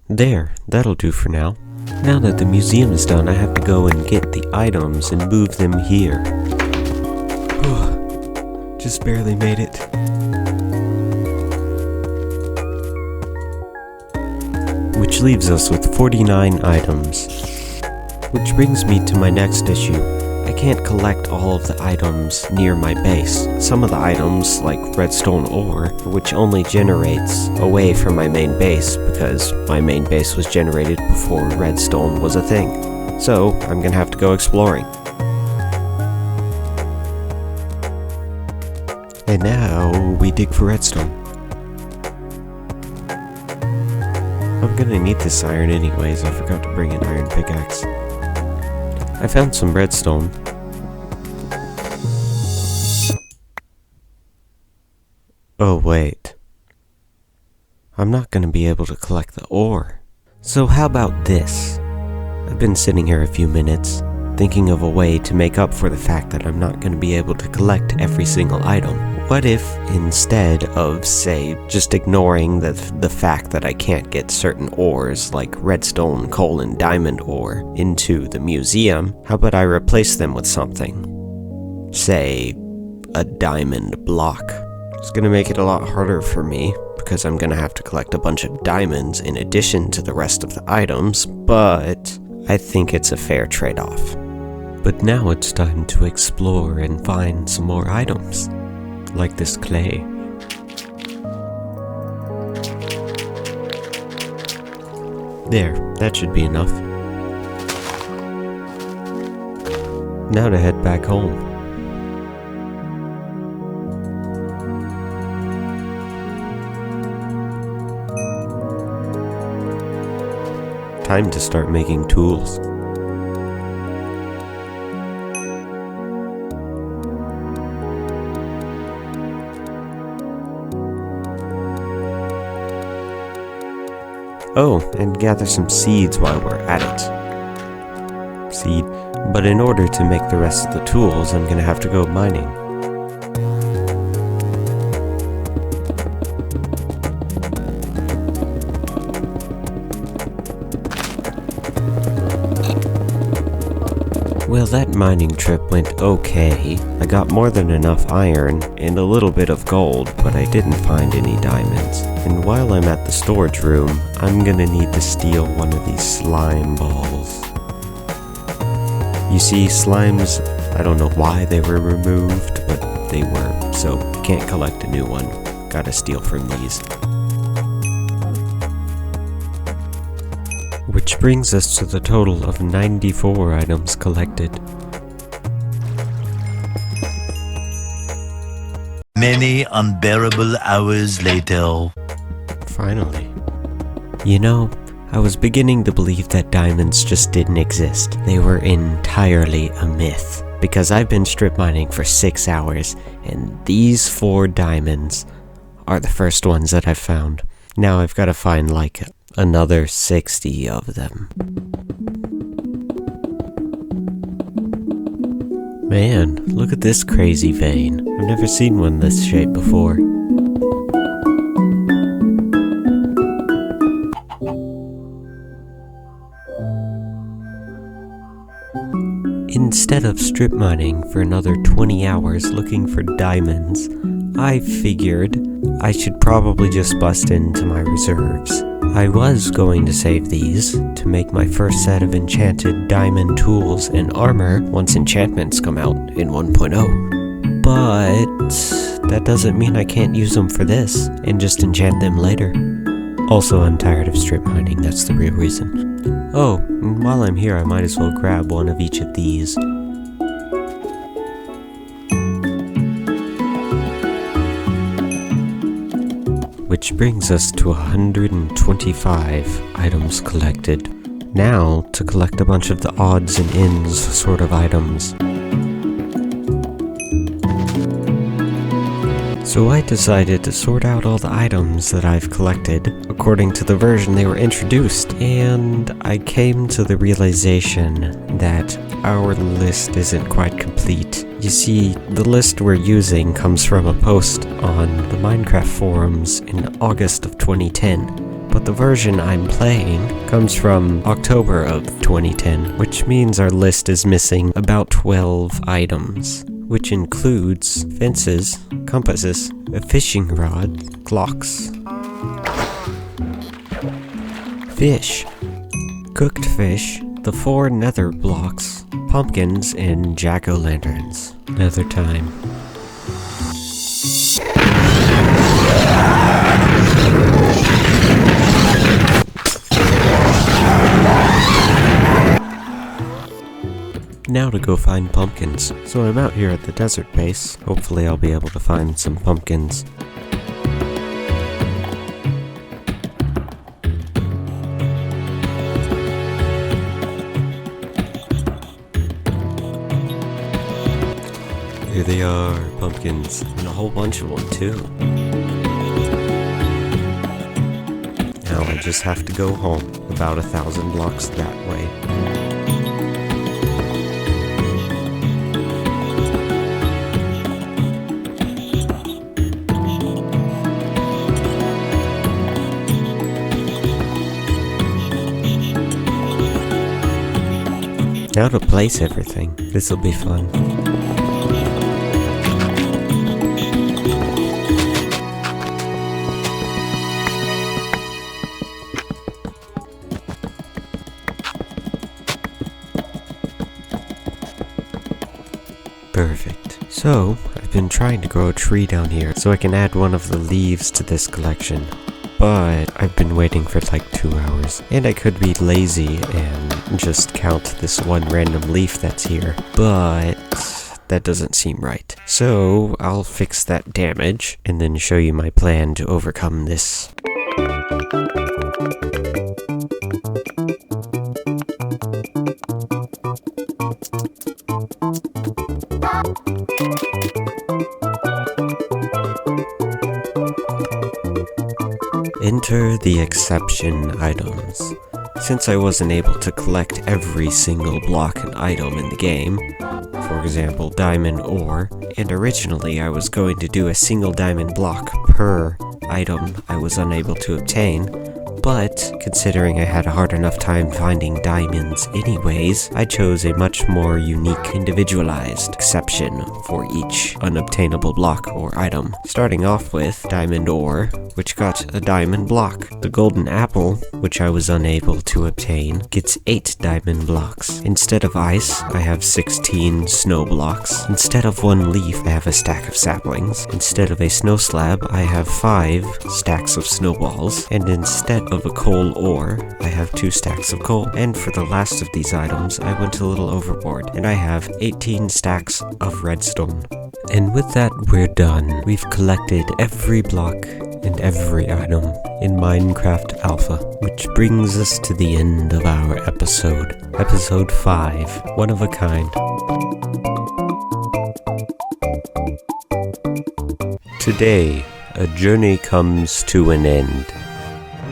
There, that'll do for now. Now that the museum is done, I have to go and get the items and move them here. Just barely made it. Which leaves us with 49 items. Which brings me to my next issue. I can't collect all of the items near my base. Some of the items, like redstone ore, which only generates away from my main base because my main base was generated before redstone was a thing. So, I'm gonna have to go exploring. And now, we dig for redstone. I'm gonna need this iron anyways, I forgot to bring an iron pickaxe. I found some redstone. Oh wait. I'm not gonna be able to collect the ore. So how about this? I've been sitting here a few minutes, thinking of a way to make up for the fact that I'm not gonna be able to collect every single item. What if, instead of, say, just ignoring the fact that I can't get certain ores like redstone, coal, and diamond ore into the museum, how about I replace them with something? Say, a diamond block. It's gonna make it a lot harder for me, because I'm gonna have to collect a bunch of diamonds in addition to the rest of the items, but I think it's a fair trade-off. But now it's time to explore and find some more items. Like this clay. There, that should be enough. Now to head back home. Time to start making tools. Oh, and gather some seeds while we're at it. Seed. But in order to make the rest of the tools, I'm gonna have to go mining. Well, that mining trip went okay. I got more than enough iron and a little bit of gold, but I didn't find any diamonds. And while I'm at the storage room, I'm gonna need to steal one of these slime balls. You see, slimes, I don't know why they were removed, but they were, so can't collect a new one. Gotta steal from these. Which brings us to the total of 94 items collected. Many unbearable hours later. Finally. You know, I was beginning to believe that diamonds just didn't exist. They were entirely a myth. Because I've been strip mining for 6 hours, and these 4 diamonds are the first ones that I've found. Now I've got to find like another 60 of them. Man, look at this crazy vein. I've never seen one this shape before. Instead of strip mining for another 20 hours looking for diamonds, I figured I should probably just bust into my reserves. I was going to save these to make my first set of enchanted diamond tools and armor once enchantments come out in 1.0. But that doesn't mean I can't use them for this and just enchant them later. Also, I'm tired of strip mining, that's the real reason. Oh, and while I'm here, I might as well grab one of each of these. Which brings us to 125 items collected. Now, to collect a bunch of the odds and ends sort of items. So I decided to sort out all the items that I've collected according to the version they were introduced, and I came to the realization that our list isn't quite complete. You see, the list we're using comes from a post on the Minecraft forums in August of 2010, but the version I'm playing comes from October of 2010, which means our list is missing about 12 items, which includes fences, compasses, a fishing rod, clocks, fish, cooked fish, the 4 nether blocks, pumpkins, and jack-o'-lanterns. Another time. Now to go find pumpkins. So I'm out here at the desert base. Hopefully I'll be able to find some pumpkins. Here they are, pumpkins, and a whole bunch of them too. Now I just have to go home, about 1,000 blocks that way. Now to place everything. This'll be fun. Perfect. So, I've been trying to grow a tree down here so I can add one of the leaves to this collection. But I've been waiting for like 2 hours, and I could be lazy and just count this one random leaf that's here, but that doesn't seem right. So I'll fix that damage and then show you my plan to overcome this. Enter the exception items. Since I wasn't able to collect every single block and item in the game, for example diamond ore, and originally I was going to do a single diamond block per item I was unable to obtain, but considering I had a hard enough time finding diamonds anyways, I chose a much more unique, individualized exception for each unobtainable block or item. Starting off with diamond ore, which got a diamond block. The golden apple, which I was unable to obtain, gets 8 diamond blocks. Instead of ice, I have 16 snow blocks. Instead of 1 leaf, I have a stack of saplings. Instead of a snow slab, I have 5 stacks of snowballs. And instead of a coal ore, I have 2 stacks of coal. And for the last of these items, I went a little overboard, and I have 18 stacks of redstone. And with that, we're done. We've collected every block and every item in Minecraft Alpha, which brings us to the end of our episode. Episode 5, One of a Kind. Today, a journey comes to an end.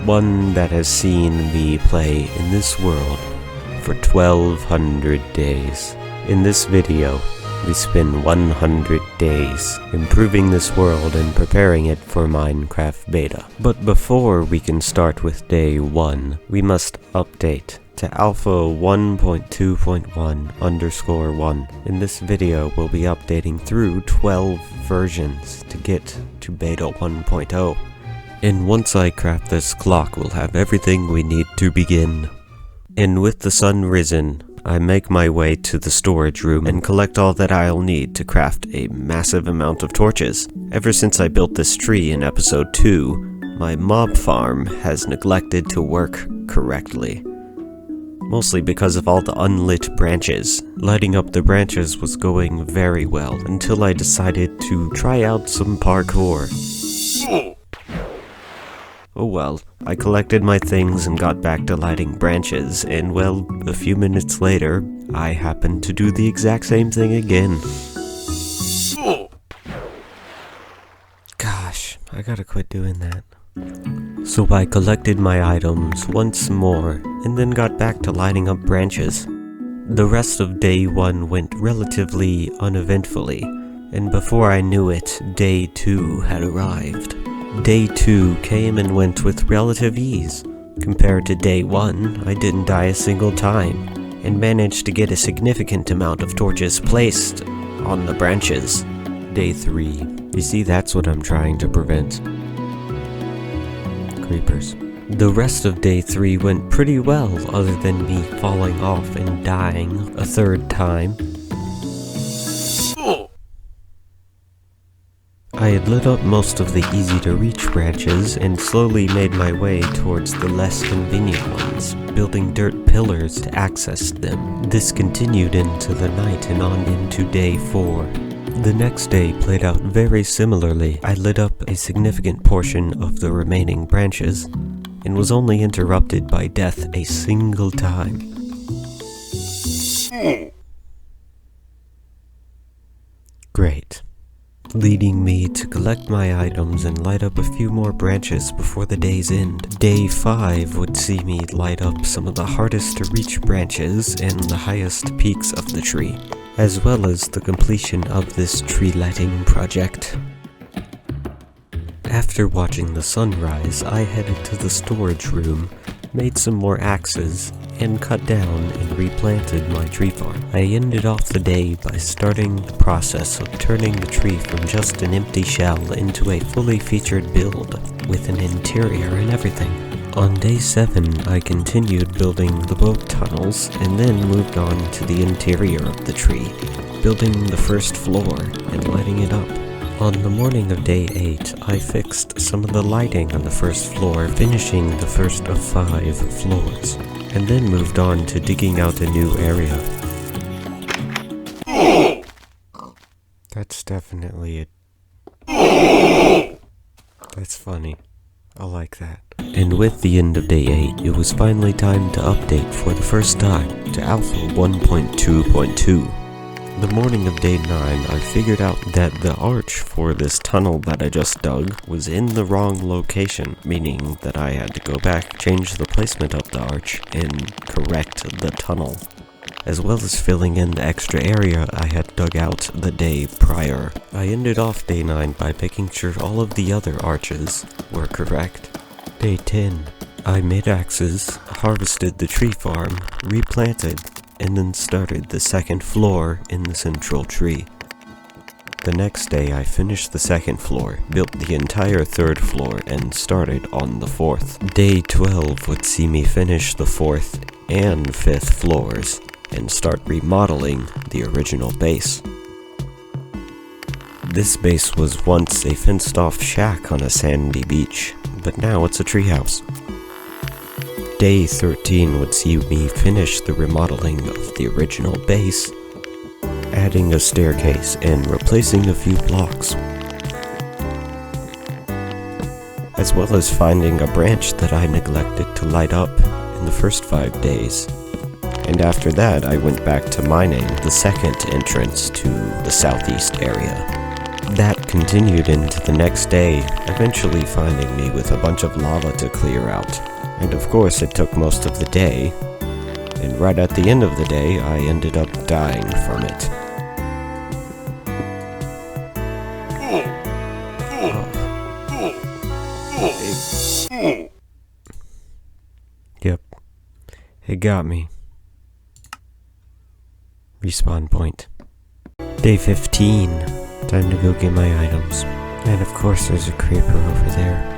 One that has seen me play in this world for 1200 days. In this video, we spend 100 days improving this world and preparing it for Minecraft Beta. But before we can start with day 1, we must update to Alpha 1.2.1_1. In this video, we'll be updating through 12 versions to get to Beta 1.0. And once I craft this clock, we'll have everything we need to begin. And with the sun risen, I make my way to the storage room and collect all that I'll need to craft a massive amount of torches. Ever since I built this tree in episode 2, my mob farm has neglected to work correctly. Mostly because of all the unlit branches. Lighting up the branches was going very well until I decided to try out some parkour. Oh well, I collected my things and got back to lighting branches, and well, a few minutes later, I happened to do the exact same thing again. Gosh, I gotta quit doing that. So I collected my items once more, and then got back to lighting up branches. The rest of day 1 went relatively uneventfully, and before I knew it, day 2 had arrived. Day 2 came and went with relative ease. Compared to day 1, I didn't die a single time, and managed to get a significant amount of torches placed on the branches. Day 3. You see, that's what I'm trying to prevent. Creepers. The rest of day 3 went pretty well, other than me falling off and dying a 3rd time. I had lit up most of the easy-to-reach branches and slowly made my way towards the less convenient ones, building dirt pillars to access them. This continued into the night and on into day 4. The next day played out very similarly. I lit up a significant portion of the remaining branches, and was only interrupted by death a single time. Great. Leading me to collect my items and light up a few more branches before the day's end. Day 5 would see me light up some of the hardest to reach branches and the highest peaks of the tree, as well as the completion of this tree lighting project. After watching the sunrise, I headed to the storage room, made some more axes, and cut down and replanted my tree farm. I ended off the day by starting the process of turning the tree from just an empty shell into a fully featured build, with an interior and everything. On day 7, I continued building the boat tunnels, and then moved on to the interior of the tree, building the first floor and lighting it up. On the morning of day 8, I fixed some of the lighting on the first floor, finishing the first of 5 floors, and then moved on to digging out a new area. That's definitely it. That's funny. I like that. And with the end of day 8, it was finally time to update for the first time to Alpha 1.2.2. The morning of day 9, I figured out that the arch for this tunnel that I just dug was in the wrong location, meaning that I had to go back, change the placement of the arch, and correct the tunnel, as well as filling in the extra area I had dug out the day prior. I ended off day 9 by making sure all of the other arches were correct. Day 10, I made axes, harvested the tree farm, replanted, and then started the second floor in the central tree. The next day I finished the second floor, built the entire third floor, and started on the fourth. Day 12 would see me finish the fourth and fifth floors, and start remodeling the original base. This base was once a fenced-off shack on a sandy beach, but now it's a treehouse. Day 13 would see me finish the remodeling of the original base, adding a staircase and replacing a few blocks, as well as finding a branch that I neglected to light up in the first 5 days. And after that, I went back to mining the second entrance to the southeast area. That continued into the next day, eventually finding me with a bunch of lava to clear out. And of course, it took most of the day, and right at the end of the day, I ended up dying from it. Yep, it got me. Respawn point. Day 15. Time to go get my items. And of course there's a creeper over there.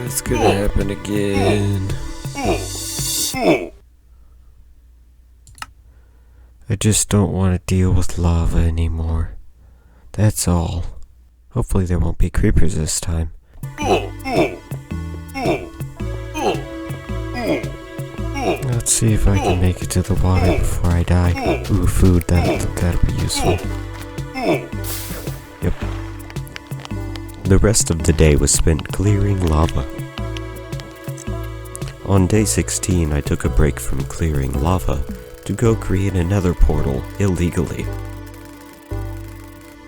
It's gonna happen again. I just don't want to deal with lava anymore. That's all. Hopefully there won't be creepers this time. Let's see if I can make it to the water before I die. Ooh, food, that'll be useful. Yep. The rest of the day was spent clearing lava. On day 16, I took a break from clearing lava to go create another portal illegally.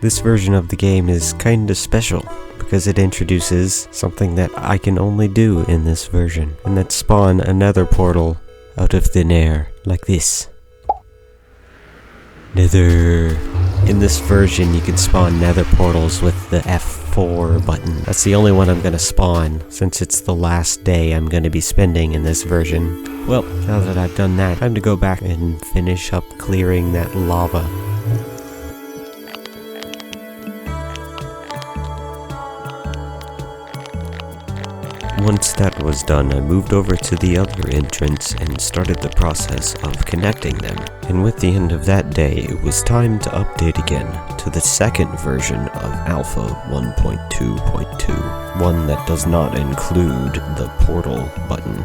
This version of the game is kinda special because it introduces something that I can only do in this version, and that's spawn another portal out of thin air, like this. Nether. In this version you can spawn nether portals with the F4 button. That's the only one I'm gonna spawn, since it's the last day I'm gonna be spending in this version. Well, now that I've done that, time to go back and finish up clearing that lava. Once that was done, I moved over to the other entrance and started the process of connecting them. And with the end of that day, it was time to update again to the second version of Alpha 1.2.2, one that does not include the portal button.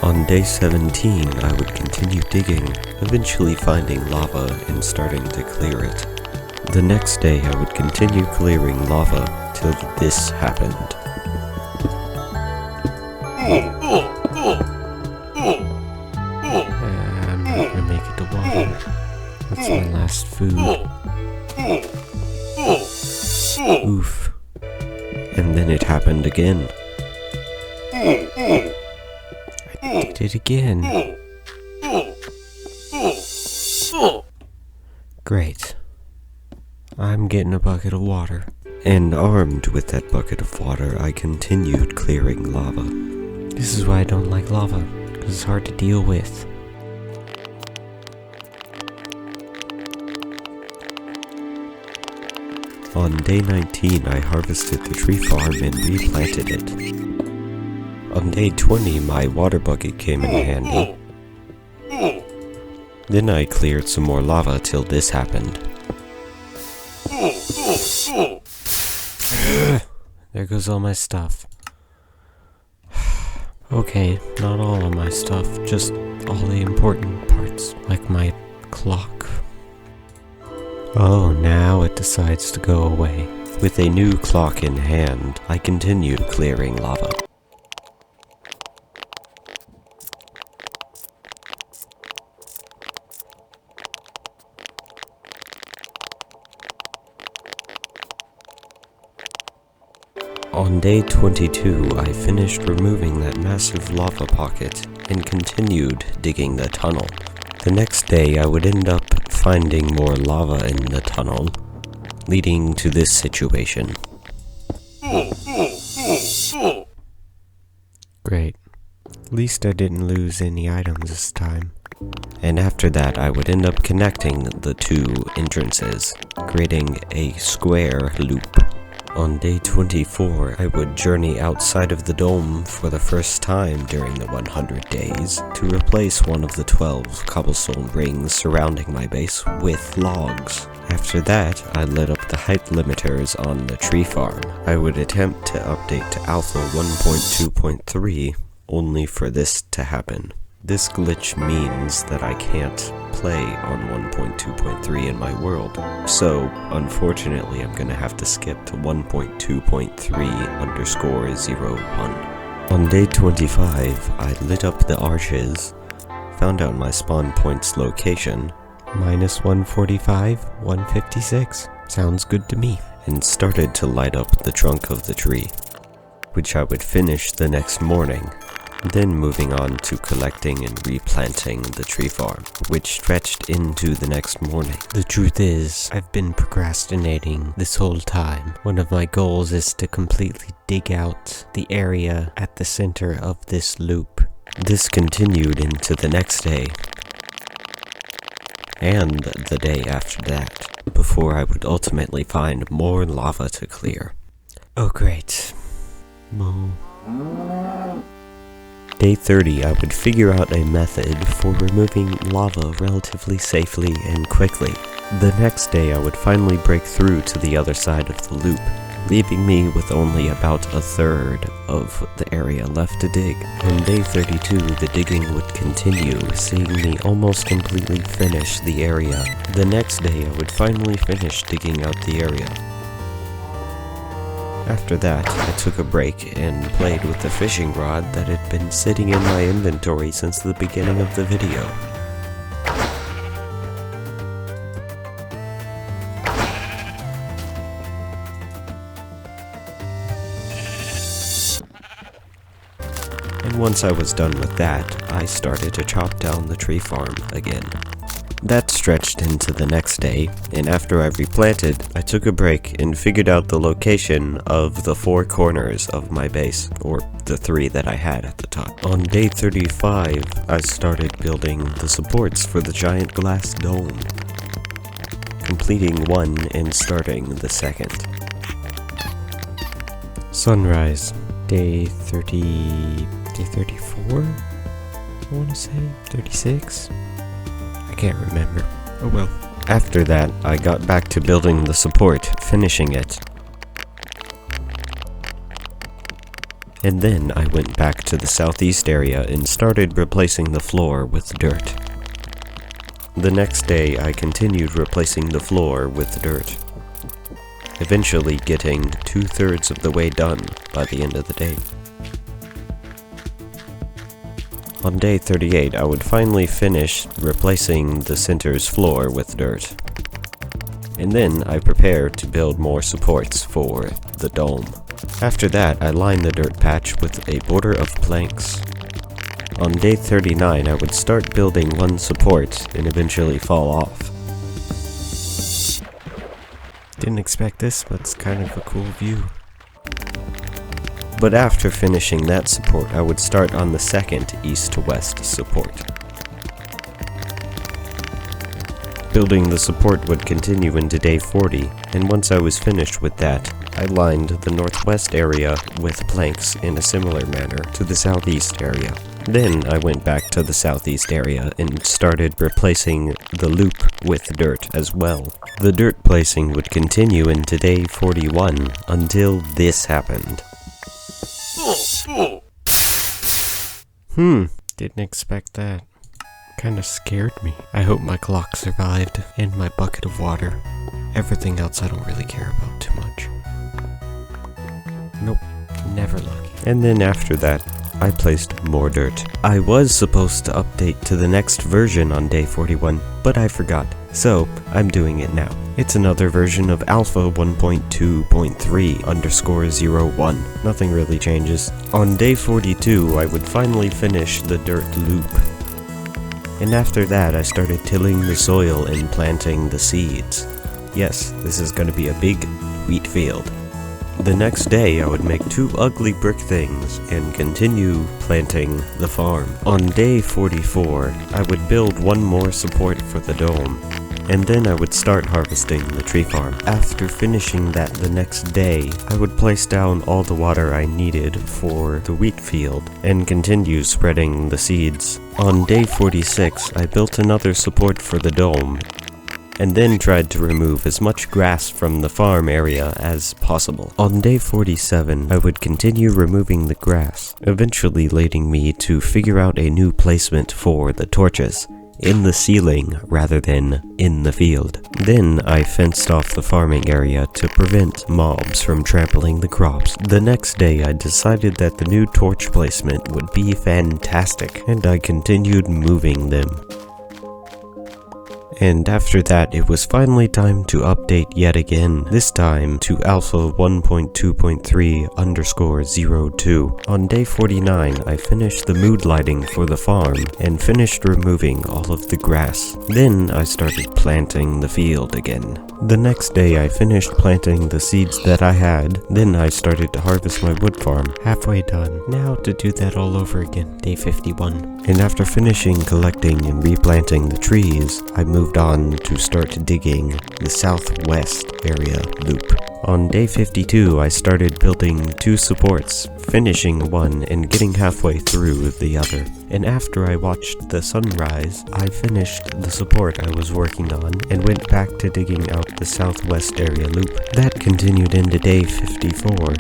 On day 17, I would continue digging, eventually finding lava and starting to clear it. The next day, I would continue clearing lava till this happened. I'm not gonna make it to water. That's my last food. Oof. And then it happened again. I did it again. Great. I'm getting a bucket of water. And armed with that bucket of water, I continued clearing lava. This is why I don't like lava, because it's hard to deal with. On day 19, I harvested the tree farm and replanted it. On day 20, my water bucket came in handy. Then I cleared some more lava till this happened. There goes all my stuff. Okay, not all of my stuff, just all the important parts, like my clock. Oh, now it decides to go away. With a new clock in hand, I continued clearing lava. On day 22, I finished removing that massive lava pocket and continued digging the tunnel. The next day, I would end up finding more lava in the tunnel, leading to this situation. Great. At least I didn't lose any items this time. And after that, I would end up connecting the two entrances, creating a square loop. On day 24, I would journey outside of the dome for the first time during the 100 days to replace one of the 12 cobblestone rings surrounding my base with logs. After that, I lit up the height limiters on the tree farm. I would attempt to update to Alpha 1.2.3 only for this to happen. This glitch means that I can't play on 1.2.3 in my world, so unfortunately I'm gonna have to skip to 1.2.3_01. On day 25, I lit up the arches, found out my spawn point's location, -145, 156, sounds good to me, and started to light up the trunk of the tree, which I would finish the next morning. Then moving on to collecting and replanting the tree farm, which stretched into the next morning. The truth is, I've been procrastinating this whole time. One of my goals is to completely dig out the area at the center of this loop. This continued into the next day, and the day after that, before I would ultimately find more lava to clear. Oh great. Moo. Day 30, I would figure out a method for removing lava relatively safely and quickly. The next day, I would finally break through to the other side of the loop, leaving me with only about a third of the area left to dig. On day 32, the digging would continue, seeing me almost completely finish the area. The next day, I would finally finish digging out the area. After that, I took a break and played with the fishing rod that had been sitting in my inventory since the beginning of the video. And once I was done with that, I started to chop down the tree farm again. That stretched into the next day, and after I replanted, I took a break and figured out the location of the 4 corners of my base, or the 3 that I had at the top. On day 35, I started building the supports for the giant glass dome, completing one and starting the second. Sunrise, day 34, I want to say, 36? I can't remember. Oh well. After that, I got back to building the support, finishing it. And then I went back to the southeast area and started replacing the floor with dirt. The next day, I continued replacing the floor with dirt, eventually getting 2/3 of the way done by the end of the day. On day 38, I would finally finish replacing the center's floor with dirt. And then I prepared to build more supports for the dome. After that, I lined the dirt patch with a border of planks. On day 39, I would start building one support and eventually fall off. Didn't expect this, but it's kind of a cool view. But after finishing that support, I would start on the second east to west support. Building the support would continue into day 40, and once I was finished with that, I lined the northwest area with planks in a similar manner to the southeast area. Then I went back to the southeast area and started replacing the loop with dirt as well. The dirt placing would continue into day 41 until this happened. Didn't expect that. Kinda scared me. I hope my clock survived, and my bucket of water. Everything else I don't really care about too much. Nope, never lucky. And then after that, I placed more dirt. I was supposed to update to the next version on day 41, but I forgot, so I'm doing it now. It's another version of Alpha 1.2.3_01. Nothing really changes. On day 42, I would finally finish the dirt loop. And after that, I started tilling the soil and planting the seeds. Yes, this is going to be a big wheat field. The next day, I would make 2 ugly brick things and continue planting the farm. On day 44, I would build 1 more support for the dome, and then I would start harvesting the tree farm. After finishing that the next day, I would place down all the water I needed for the wheat field and continue spreading the seeds. On day 46, I built another support for the dome, and then tried to remove as much grass from the farm area as possible. On day 47, I would continue removing the grass, eventually leading me to figure out a new placement for the torches, in the ceiling rather than in the field. Then I fenced off the farming area to prevent mobs from trampling the crops. The next day I decided that the new torch placement would be fantastic, and I continued moving them. And after that, it was finally time to update yet again, this time to Alpha 1.2.3_02. On day 49, I finished the mood lighting for the farm and finished removing all of the grass. Then I started planting the field again. The next day, I finished planting the seeds that I had. Then I started to harvest my wood farm. Halfway done. Now to do that all over again, day 51. And after finishing collecting and replanting the trees, I moved on to start digging the southwest area loop. On day 52, I started building 2 supports, finishing one and getting halfway through the other. And after I watched the sunrise, I finished the support I was working on and went back to digging out the southwest area loop. That continued into day 54.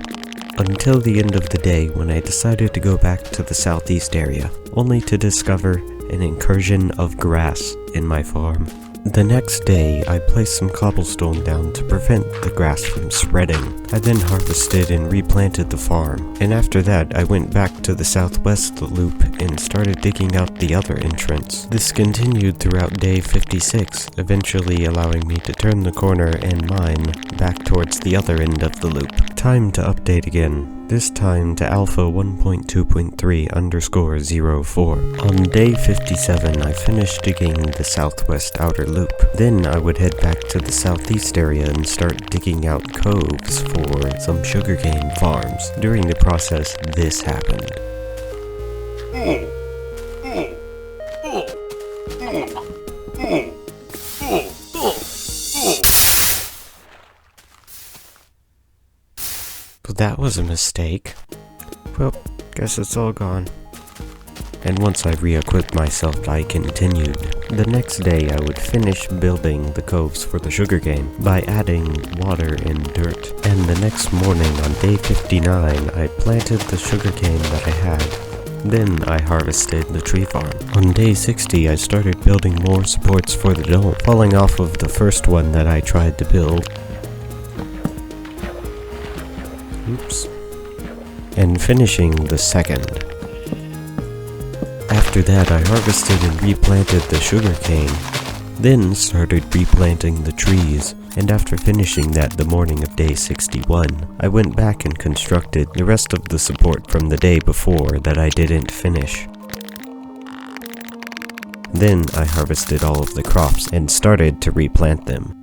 Until the end of the day when I decided to go back to the southeast area, only to discover an incursion of grass in my farm. The next day, I placed some cobblestone down to prevent the grass from spreading. I then harvested and replanted the farm, and after that I went back to the southwest loop and started digging out the other entrance. This continued throughout day 56, eventually allowing me to turn the corner and mine back towards the other end of the loop. Time to update again. This time to Alpha 1.2.3_04. On day 57, I finished digging the southwest outer loop. Then I would head back to the southeast area and start digging out coves for some sugarcane farms. During the process, this happened. But that was a mistake. Well, guess it's all gone. And once I re-equipped myself, I continued. The next day, I would finish building the coves for the sugarcane by adding water and dirt. And the next morning, on day 59, I planted the sugarcane that I had. Then I harvested the tree farm. On day 60, I started building more supports for the dome, falling off of the first one that I tried to build. Oops. And finishing the second. After that, I harvested and replanted the sugarcane, then started replanting the trees, and after finishing that the morning of day 61, I went back and constructed the rest of the support from the day before that I didn't finish. Then I harvested all of the crops and started to replant them.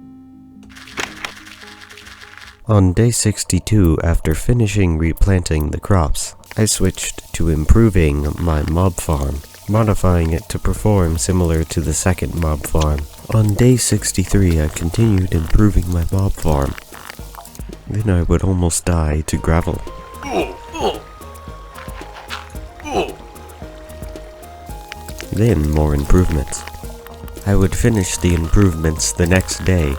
On day 62, after finishing replanting the crops, I switched to improving my mob farm, modifying it to perform similar to the second mob farm. On day 63, I continued improving my mob farm. Then I would almost die to gravel. Then more improvements. I would finish the improvements the next day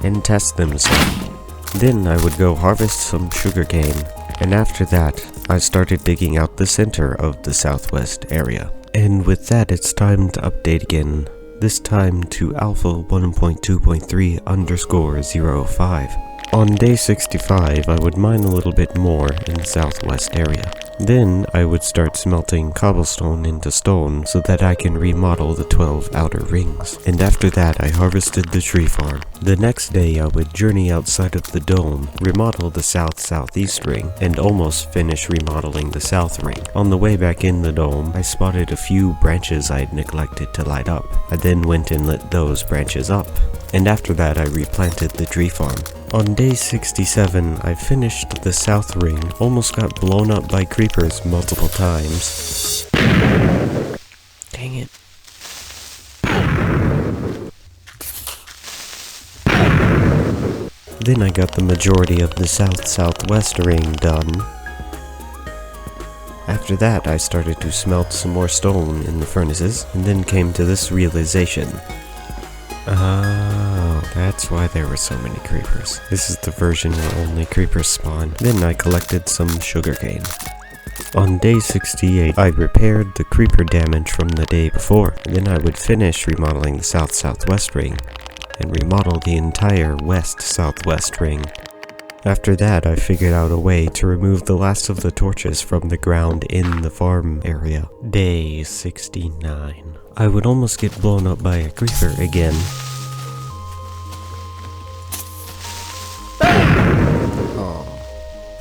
and test them some. Then I would go harvest some sugarcane, and after that, I started digging out the center of the southwest area. And with that, it's time to update again, this time to Alpha 1.2.3_05. On day 65, I would mine a little bit more in the southwest area. Then I would start smelting cobblestone into stone so that I can remodel the 12 outer rings. And after that I harvested the tree farm. The next day I would journey outside of the dome, remodel the south-southeast ring, and almost finish remodeling the south ring. On the way back in the dome, I spotted a few branches I had neglected to light up. I then went and lit those branches up. And after that I replanted the tree farm. On day 67, I finished the south ring, almost got blown up by creepers multiple times. Dang it. Then I got the majority of the south-southwest ring done. After that, I started to smelt some more stone in the furnaces, and then came to this realization. Oh, that's why there were so many creepers. This is the version where only creepers spawn. Then I collected some sugarcane. On day 68, I repaired the creeper damage from the day before. Then I would finish remodeling the south-southwest ring, and remodel the entire west-southwest ring. After that, I figured out a way to remove the last of the torches from the ground in the farm area. Day 69. I would almost get blown up by a creeper again.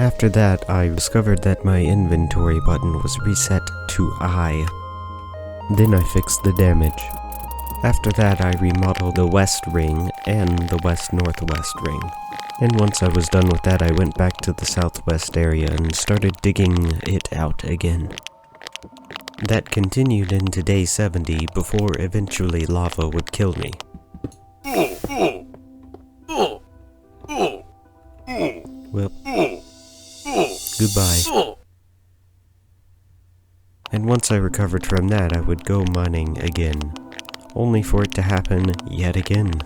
After that, I discovered that my inventory button was reset to I. Then I fixed the damage. After that, I remodeled the west ring and the west-northwest ring. And once I was done with that, I went back to the southwest area and started digging it out again. That continued into day 70 before eventually lava would kill me. Well, goodbye. And once I recovered from that, I would go mining again, only for it to happen yet again.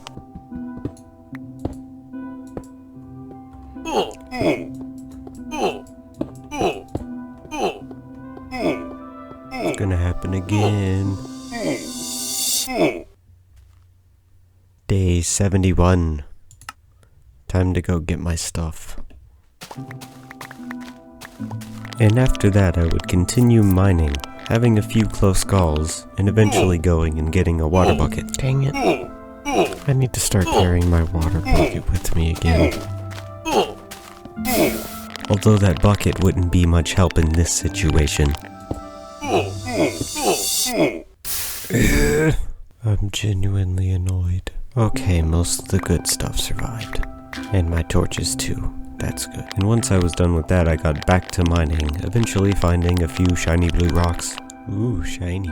It's gonna happen again. Day 71. Time to go get my stuff. And after that I would continue mining, having a few close calls, and eventually going and getting a water bucket. Dang it. I need to start carrying my water bucket with me again. Although that bucket wouldn't be much help in this situation. I'm genuinely annoyed. Okay, most of the good stuff survived. And my torches too. That's good. And once I was done with that, I got back to mining, eventually finding a few shiny blue rocks. Ooh, shiny.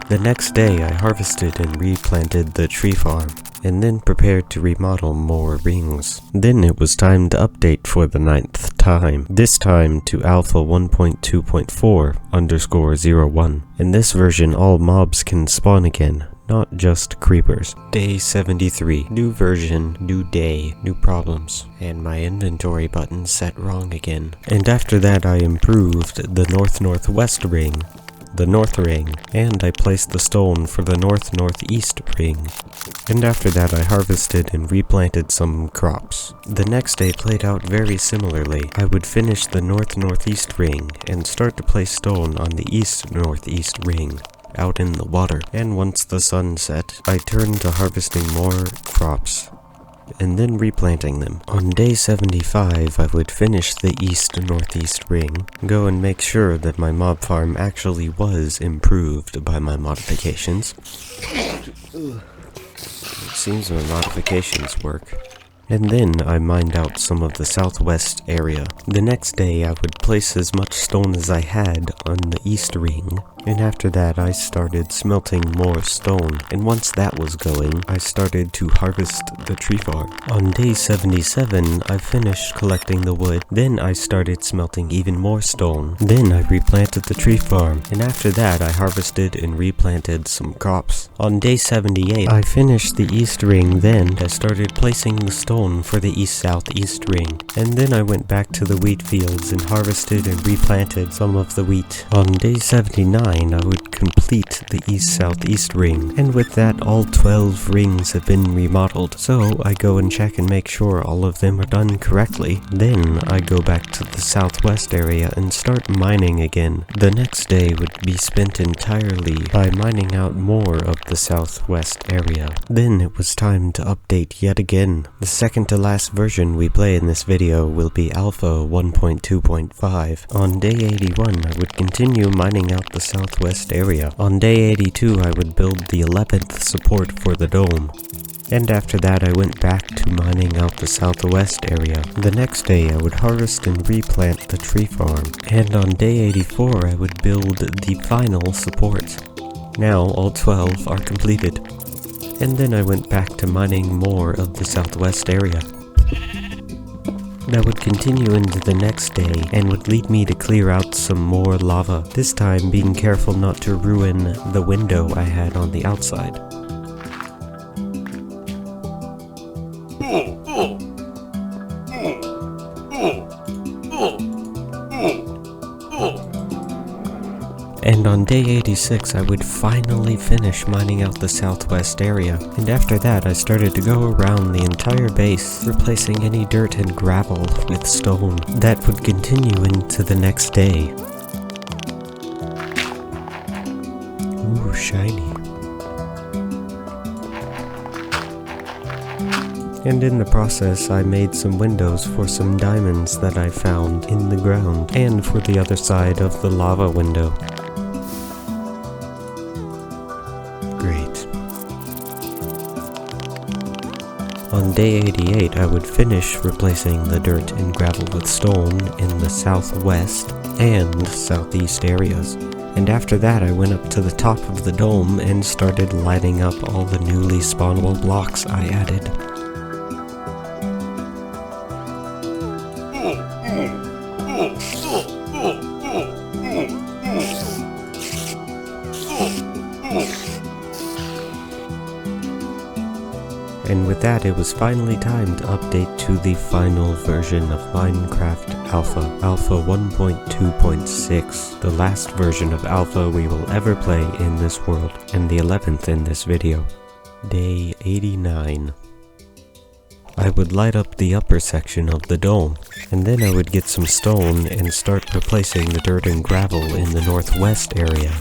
The next day, I harvested and replanted the tree farm, and then prepared to remodel more rings. Then it was time to update for the 9th time, this time to Alpha 1.2.4_01. In this version, all mobs can spawn again, not just creepers. Day 73. New version, new day, new problems. And my inventory button set wrong again. And after that I improved the north-northwest ring, the north ring, and I placed the stone for the north-northeast ring. And after that I harvested and replanted some crops. The next day played out very similarly. I would finish the north-northeast ring and start to place stone on the east-northeast ring, out in the water. And once the sun set, I turned to harvesting more crops, and then replanting them. On day 75, I would finish the east-northeast ring, go and make sure that my mob farm actually was improved by my modifications. It seems my modifications work. And then I mined out some of the southwest area. The next day I would place as much stone as I had on the east ring, and after that I started smelting more stone, and once that was going, I started to harvest the tree farm. On day 77 I finished collecting the wood, then I started smelting even more stone. Then I replanted the tree farm, and after that I harvested and replanted some crops. On day 78 I finished the east ring, then I started placing the stone for the east-southeast ring, and then I went back to the wheat fields and harvested and replanted some of the wheat. On day 79 9, I would complete the east-southeast ring, and with that all 12 rings have been remodeled, so I go and check and make sure all of them are done correctly. Then I go back to the southwest area and start mining again. The next day would be spent entirely by mining out more of the southwest area. Then it was time to update yet again. The second to last version we play in this video will be Alpha 1.2.5. On day 81 I would continue mining out the southwest area. On day 82 I would build the 11th support for the dome. And after that I went back to mining out the southwest area. The next day I would harvest and replant the tree farm. And on day 84 I would build the final support. Now all 12 are completed. And then I went back to mining more of the southwest area. That would continue into the next day and would lead me to clear out some more lava, this time being careful not to ruin the window I had on the outside. And on day 86 I would finally finish mining out the southwest area, and after that I started to go around the entire base, replacing any dirt and gravel with stone. That would continue into the next day. Ooh, shiny. And in the process I made some windows for some diamonds that I found in the ground, and for the other side of the lava window. Great. On day 88 I would finish replacing the dirt and gravel with stone in the southwest and southeast areas. And after that I went up to the top of the dome and started lighting up all the newly spawnable blocks I added. And with that, it was finally time to update to the final version of Minecraft Alpha, Alpha 1.2.6, the last version of Alpha we will ever play in this world, and the 11th in this video. Day 89. I would light up the upper section of the dome, and then I would get some stone and start replacing the dirt and gravel in the northwest area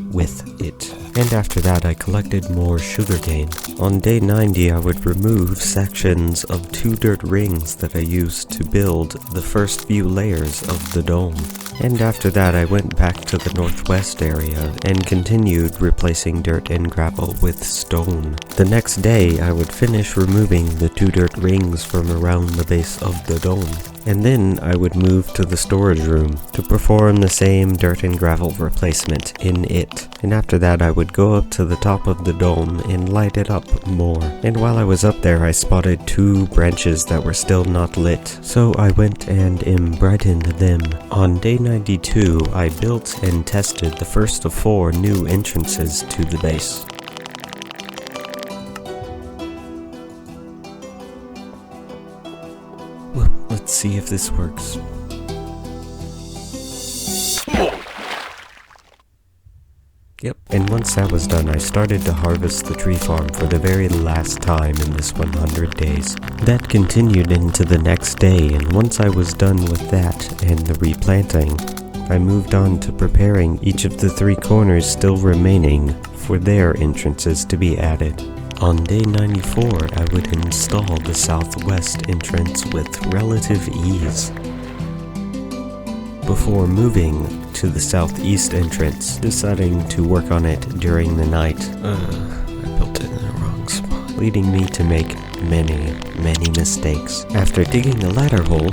with it. And after that I collected more sugarcane. On day 90 I would remove sections of 2 dirt rings that I used to build the first few layers of the dome. And after that I went back to the northwest area and continued replacing dirt and gravel with stone. The next day I would finish removing the 2 dirt rings from around the base of the dome. And then I would move to the storage room to perform the same dirt and gravel replacement in it. And after that I would go up to the top of the dome and light it up more. And while I was up there I spotted 2 branches that were still not lit, so I went and brightened them. On day 92 I built and tested the first of 4 new entrances to the base. Well, let's see if this works. Yep, and once that was done, I started to harvest the tree farm for the very last time in this 100 days. That continued into the next day, and once I was done with that and the replanting, I moved on to preparing each of the 3 corners still remaining for their entrances to be added. On day 94, I would install the southwest entrance with relative ease, before moving to the southeast entrance, deciding to work on it during the night. I built it in the wrong spot, leading me to make many mistakes. After digging a ladder hole,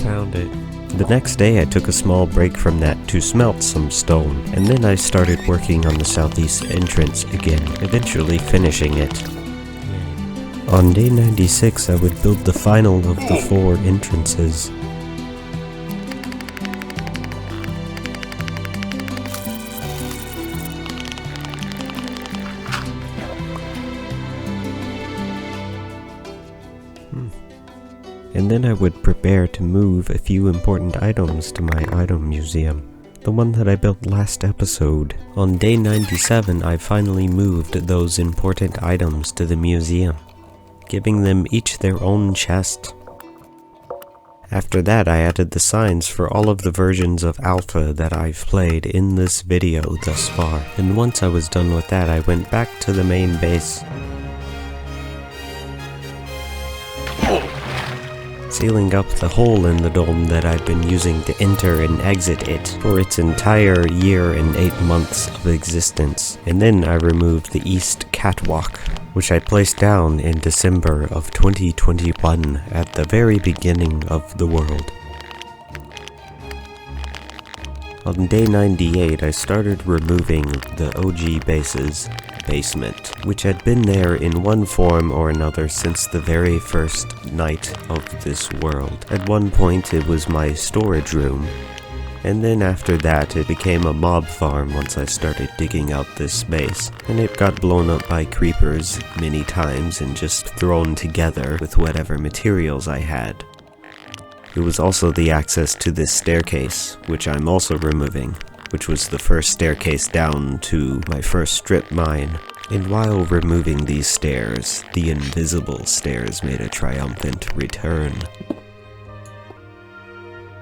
found it. The next day I took a small break from that to smelt some stone, and then I started working on the southeast entrance again, eventually finishing it. On day 96 I would build the final of the 4 entrances. And then I would prepare to move a few important items to my item museum. the one that I built last episode. On day 97, I finally moved those important items to the museum, giving them each their own chest. After that, I added the signs for all of the versions of Alpha that I've played in this video thus far, and once I was done with that, I went back to the main base, sealing up the hole in the dome that I'd been using to enter and exit it for its entire year and 8 months of existence. And then I removed the east catwalk, which I placed down in December of 2021 at the very beginning of the world. On day 98, I started removing the OG base's basement, which had been there in one form or another since the very first night of this world. At one point it was my storage room, and then after that it became a mob farm once I started digging out this space, and it got blown up by creepers many times and just thrown together with whatever materials I had. It was also the access to this staircase, which I'm also removing, which was the first staircase down to my first strip mine. And while removing these stairs, the invisible stairs made a triumphant return.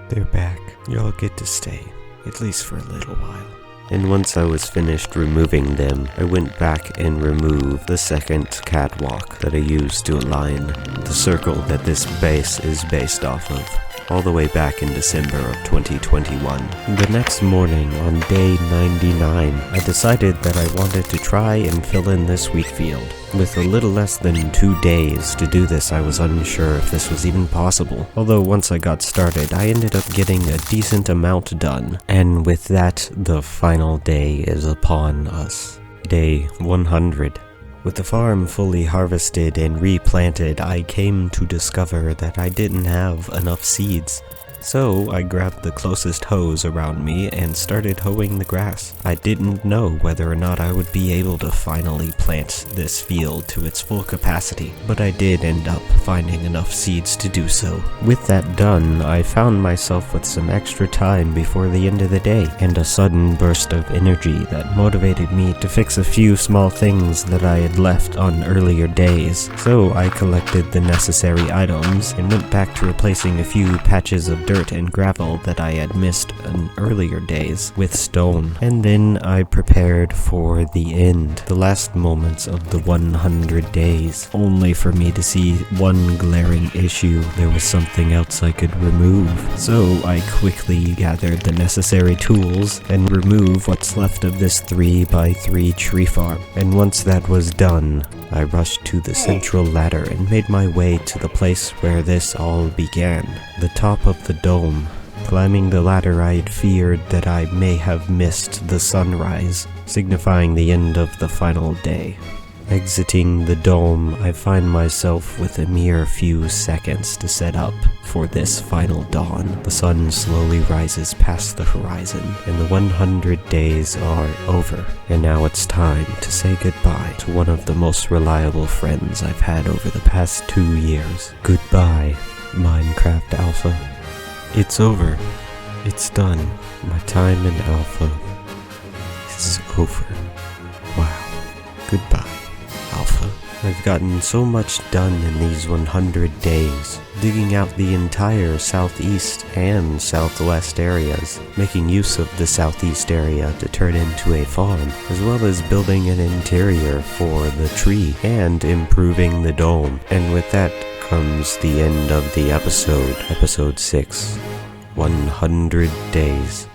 They're back. Y'all get to stay, at least for a little while. And once I was finished removing them, I went back and removed the second catwalk that I used to align the circle that this base is based off of, all the way back in December of 2021. The next morning, on day 99, I decided that I wanted to try and fill in this wheat field. With a little less than 2 days to do this, I was unsure if this was even possible. Although once I got started, I ended up getting a decent amount done. And with that, the final day is upon us. Day 100. With the farm fully harvested and replanted, I came to discover that I didn't have enough seeds. So I grabbed the closest hoes around me and started hoeing the grass. I didn't know whether or not I would be able to finally plant this field to its full capacity, but I did end up finding enough seeds to do so. With that done, I found myself with some extra time before the end of the day, and a sudden burst of energy that motivated me to fix a few small things that I had left on earlier days. So I collected the necessary items and went back to replacing a few patches of dirt and gravel that I had missed in earlier days with stone. And then I prepared for the end, the last moments of the 100 days, only for me to see one glaring issue. There was something else I could remove. So I quickly gathered the necessary tools and removed what's left of this 3x3 tree farm. And once that was done, I rushed to the central ladder and made my way to the place where this all began, the top of the dome. Climbing the ladder, I had feared that I may have missed the sunrise, signifying the end of the final day. Exiting the dome, I find myself with a mere few seconds to set up for this final dawn. The sun slowly rises past the horizon, and the 100 days are over. And now it's time to say goodbye to one of the most reliable friends I've had over the past 2 years. Goodbye, Minecraft Alpha. It's over. It's done. My time in Alpha is over. Wow. Goodbye, Alpha. I've gotten so much done in these 100 days, digging out the entire southeast and southwest areas, making use of the southeast area to turn into a farm, as well as building an interior for the tree and improving the dome. And with that comes the end of the episode 6, 100 days.